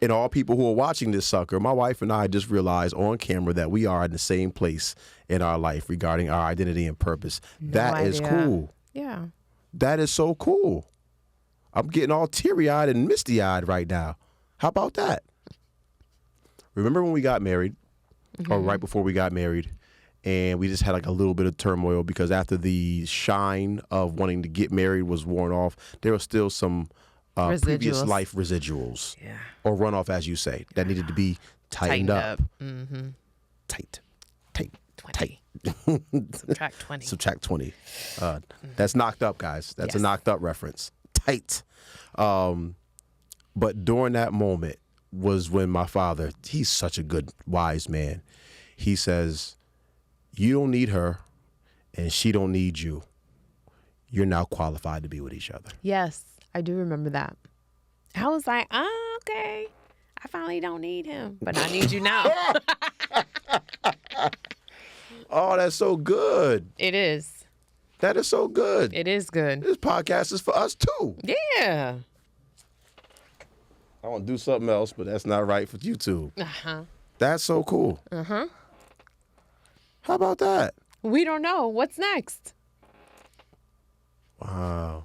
and all people who are watching this sucker, my wife and I just realized on camera that we are in the same place in our life regarding our identity and purpose. That is cool. Yeah. That is so cool. I'm getting all teary-eyed and misty-eyed right now. How about that? Remember when we got married, or right before we got married, and we just had like a little bit of turmoil because after the shine of wanting to get married was worn off, there was still some previous life residuals, or runoff, as you say, that needed to be tightened up. Tight. 20. Subtract 20. Subtract 20. That's knocked up, guys. That's a knocked up reference. Tight. But during that moment was when my father, he's such a good, wise man. He says, you don't need her and she don't need you. You're now qualified to be with each other. Yes, I do remember that. I was like, oh, okay. I finally don't need him, but I need you now. Oh, that's so good. It is. That is so good. It is good. This podcast is for us too. Yeah. I want to do something else, but that's not right for YouTube. That's so cool. How about that? We don't know. What's next? Wow.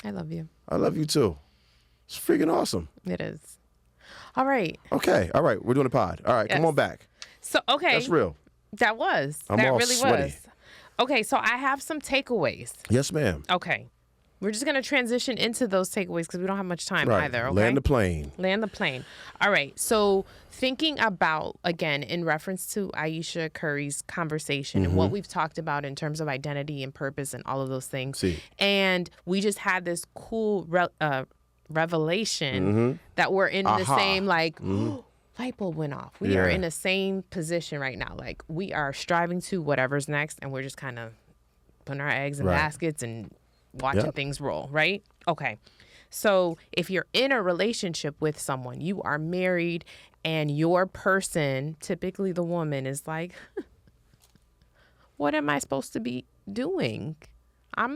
I love you. I love you too. It's freaking awesome. It is. All right. Okay. All right. We're doing a pod. All right. Come on back. So, okay. That's real. That was. I'm that all really sweaty. was. Okay. So I have some takeaways. Yes, ma'am. Okay. We're just going to transition into those takeaways because we don't have much time Right. either. Okay? Land the plane. Land the plane. All right. So thinking about, again, in reference to Aisha Curry's conversation and what we've talked about in terms of identity and purpose and all of those things. See. And we just had this cool revelation that we're in the same, like, light bulb went off. We are in the same position right now. Like, we are striving to whatever's next, and we're just kind of putting our eggs in baskets and watching things roll, right? Okay. So if you're in a relationship with someone, you are married, and your person, typically the woman, is like, what am I supposed to be doing? I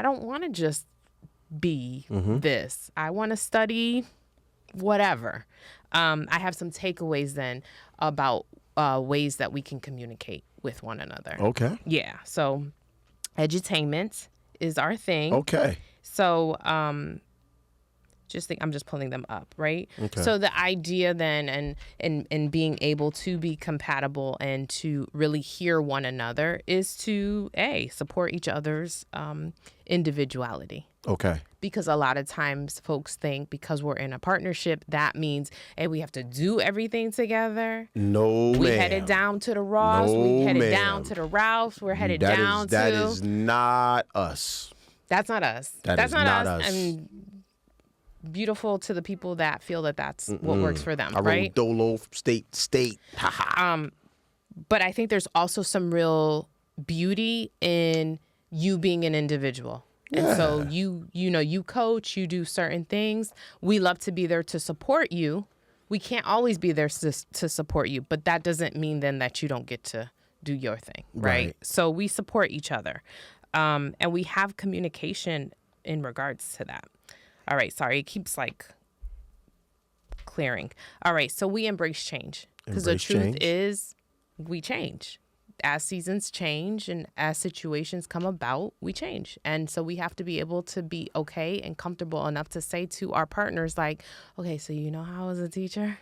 don't want to just be this. I want to study whatever. I have some takeaways then about ways that we can communicate with one another. Okay. Yeah. So edutainment is our thing. Okay. So I'm just pulling them up, right? Okay. So the idea then and being able to be compatible and to really hear one another is to support each other's individuality. Okay. Because a lot of times folks think because we're in a partnership, that means, we have to do everything together. No, We ma'am. headed down to the Ross. No, we headed ma'am. down to the Ralphs. We're headed That down is, that to... is not us. That's not us. That's not not us. us. And beautiful to the people that feel that that's what works for them, I right? roll dolo state. Ha ha. But I think there's also some real beauty in you being an individual. And so you coach, you do certain things. We love to be there to support you. We can't always be there to support you, but that doesn't mean then that you don't get to do your thing, right? So we support each other. And we have communication in regards to that. All right, sorry, it keeps like clearing. All right, so we embrace change because the truth is we change. As seasons change and as situations come about, we change. And so we have to be able to be okay and comfortable enough to say to our partners, like, okay, so you know how I was a teacher?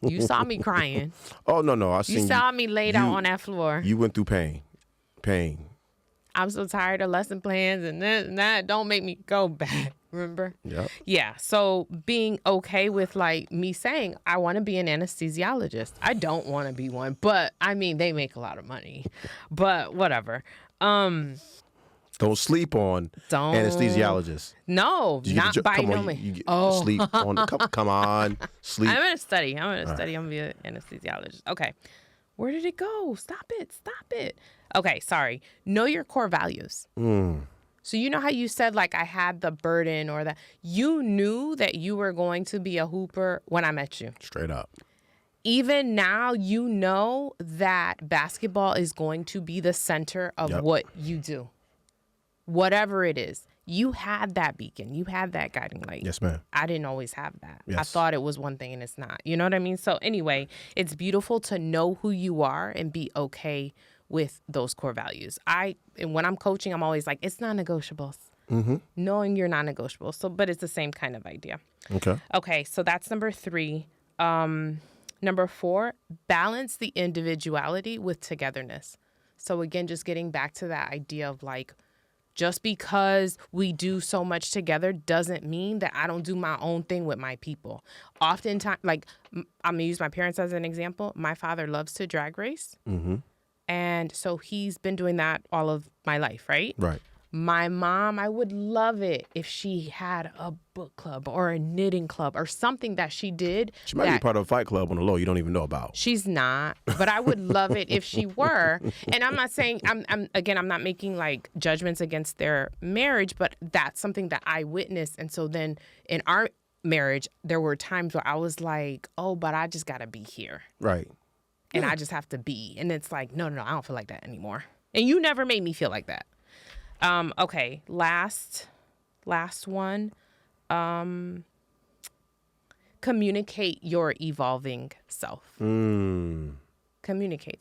You saw me crying. Oh, no. I You seen saw me laid out on that floor. You went through pain. I'm so tired of lesson plans and this and that. Don't make me go back. Remember? Yep. Yeah. So being okay with like me saying, I want to be an anesthesiologist. I don't want to be one, but I mean, they make a lot of money, but whatever. Don't sleep on anesthesiologists. No, not by no means. Oh, sleep on. Come on, sleep. I'm gonna study. I'm gonna be an anesthesiologist. Okay, where did it go? Stop it. Okay, sorry. Know your core values. So you know how you said like I had the burden or that you knew that you were going to be a hooper when I met you. Straight up. Even now, you know that basketball is going to be the center of what you do. Whatever it is, you had that beacon. You had that guiding light. Yes, ma'am. I didn't always have that. Yes. I thought it was one thing and it's not. You know what I mean? So anyway, it's beautiful to know who you are and be okay with those core values. And when I'm coaching, I'm always like, it's non-negotiables. Mm-hmm. Knowing you're non-negotiable. So, but it's the same kind of idea. Okay. So that's number 3. Number 4, balance the individuality with togetherness. So again, just getting back to that idea of like, just because we do so much together doesn't mean that I don't do my own thing with my people. Oftentimes, like, I'm going to use my parents as an example. My father loves to drag race. Mm-hmm. And so he's been doing that all of my life, right? Right. My mom, I would love it if she had a book club or a knitting club or something that she did. She might be part of a fight club on the low you don't even know about. She's not, but I would love it if she were. And I'm not saying, I'm not making like judgments against their marriage, but that's something that I witnessed. And so then in our marriage, there were times where I was like, oh, but I just got to be here. Right. And I just have to be. And it's like, no, I don't feel like that anymore. And you never made me feel like that. Okay, last one. Communicate your evolving self. Communicate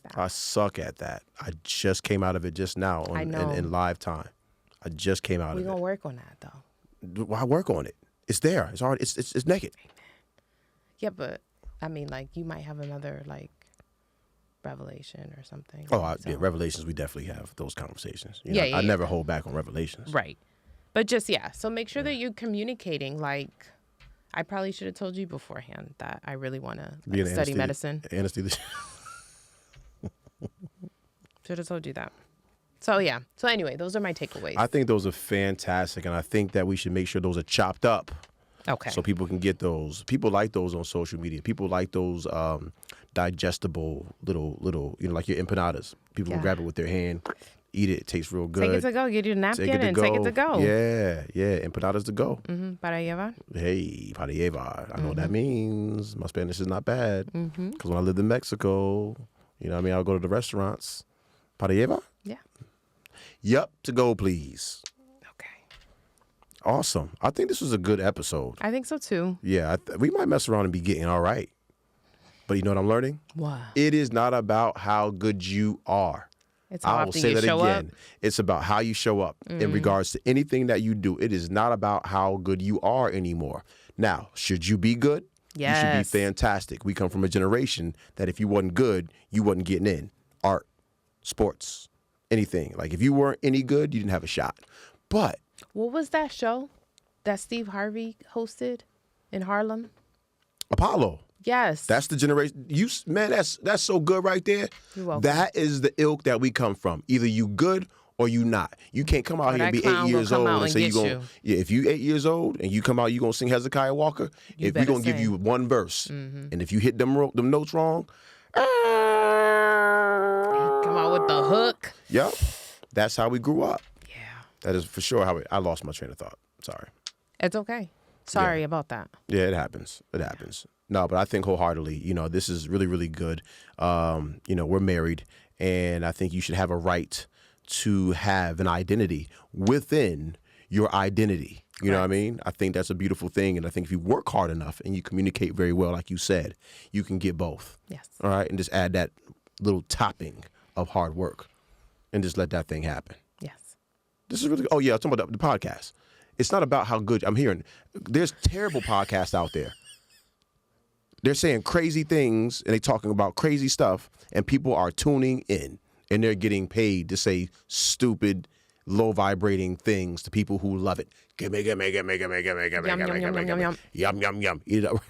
that. I suck at that. I just came out of it just now in live time. I just came out of it. We're going to work on that, though. Why work on it? It's there. It's already, it's naked. Yeah, but, I mean, like, you might have another, like, revelation or something. Yeah, revelations, we definitely have those conversations. I never hold back on revelations. Right. But just, so make sure that you're communicating. Like, I probably should have told you beforehand that I really want to study medicine. Anesthesia. Should have told you that. So, yeah. So, anyway, those are my takeaways. I think those are fantastic, and I think that we should make sure those are chopped up. Okay. So people can get those. People like those on social media. People like those digestible little, like your empanadas. People can grab it with their hand, eat it. It tastes real good. Take it to go. Get your napkin and take it to go. Yeah. Empanadas to go. Para llevar. Hey, para llevar. I know what that means. My Spanish is not bad. Because when I lived in Mexico, you know what I mean? I'll go to the restaurants. Para llevar? Yeah. Yep, to go, please. Awesome. I think this was a good episode. I think so, too. Yeah, we might mess around and be getting all right. But you know what I'm learning? What? It is not about how good you are. It's how often you show up. It's about how you show up in regards to anything that you do. It is not about how good you are anymore. Now, should you be good? Yes. You should be fantastic. We come from a generation that if you wasn't good, you wasn't getting in. Art, sports, anything. Like if you weren't any good, you didn't have a shot. But what was that show that Steve Harvey hosted in Harlem? Apollo. Yes. That's the generation. That's so good right there. You're welcome. That is the ilk that we come from. Either you good or you not. You can't come out here and be 8 years old and say you're going to... Yeah, if you 8 years old and you come out, you're going to sing Hezekiah Walker, we're going to give you one verse. And if you hit them notes wrong... Come out with the hook. Yep. That's how we grew up. Yeah. That is for sure how I lost my train of thought. Sorry. It's okay. Sorry about that. Yeah, it happens. It happens. No, but I think wholeheartedly, this is really, really good. We're married, and I think you should have a right to have an identity within your identity. You know what I mean? I think that's a beautiful thing, and I think if you work hard enough and you communicate very well, like you said, you can get both. Yes. All right, and just add that little topping of hard work and just let that thing happen. Yes. This is really, I'm talking about the podcast. It's not about how good, I'm hearing, there's terrible podcasts out there. They're saying crazy things and they're talking about crazy stuff, and people are tuning in and they're getting paid to say stupid, low vibrating things to people who love it. Gimme, gimme, gimme, gimme, gimme, gimme, Yum, gimme, yum, gimme, yum, yum, gimme. Yum, yum, yum. Eat it up.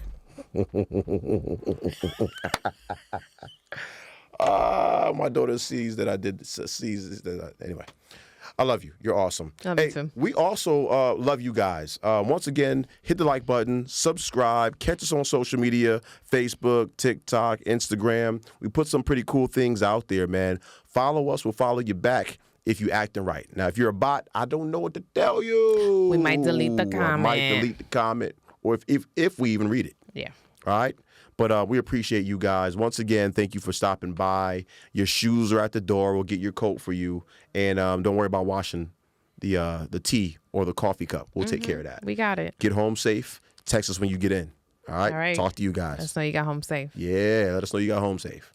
My daughter sees that I did. Anyway. I love you. You're awesome. Love you too. We also love you guys. Once again, hit the like button, subscribe, catch us on social media, Facebook, TikTok, Instagram. We put some pretty cool things out there, man. Follow us. We'll follow you back if you acting right. Now, if you're a bot, I don't know what to tell you. We might delete the comment. Or if we even read it. Yeah. All right? But we appreciate you guys. Once again, thank you for stopping by. Your shoes are at the door. We'll get your coat for you. And don't worry about washing the tea or the coffee cup. We'll take care of that. We got it. Get home safe. Text us when you get in. All right? All right. Talk to you guys. Let us know you got home safe. Yeah, let us know you got home safe.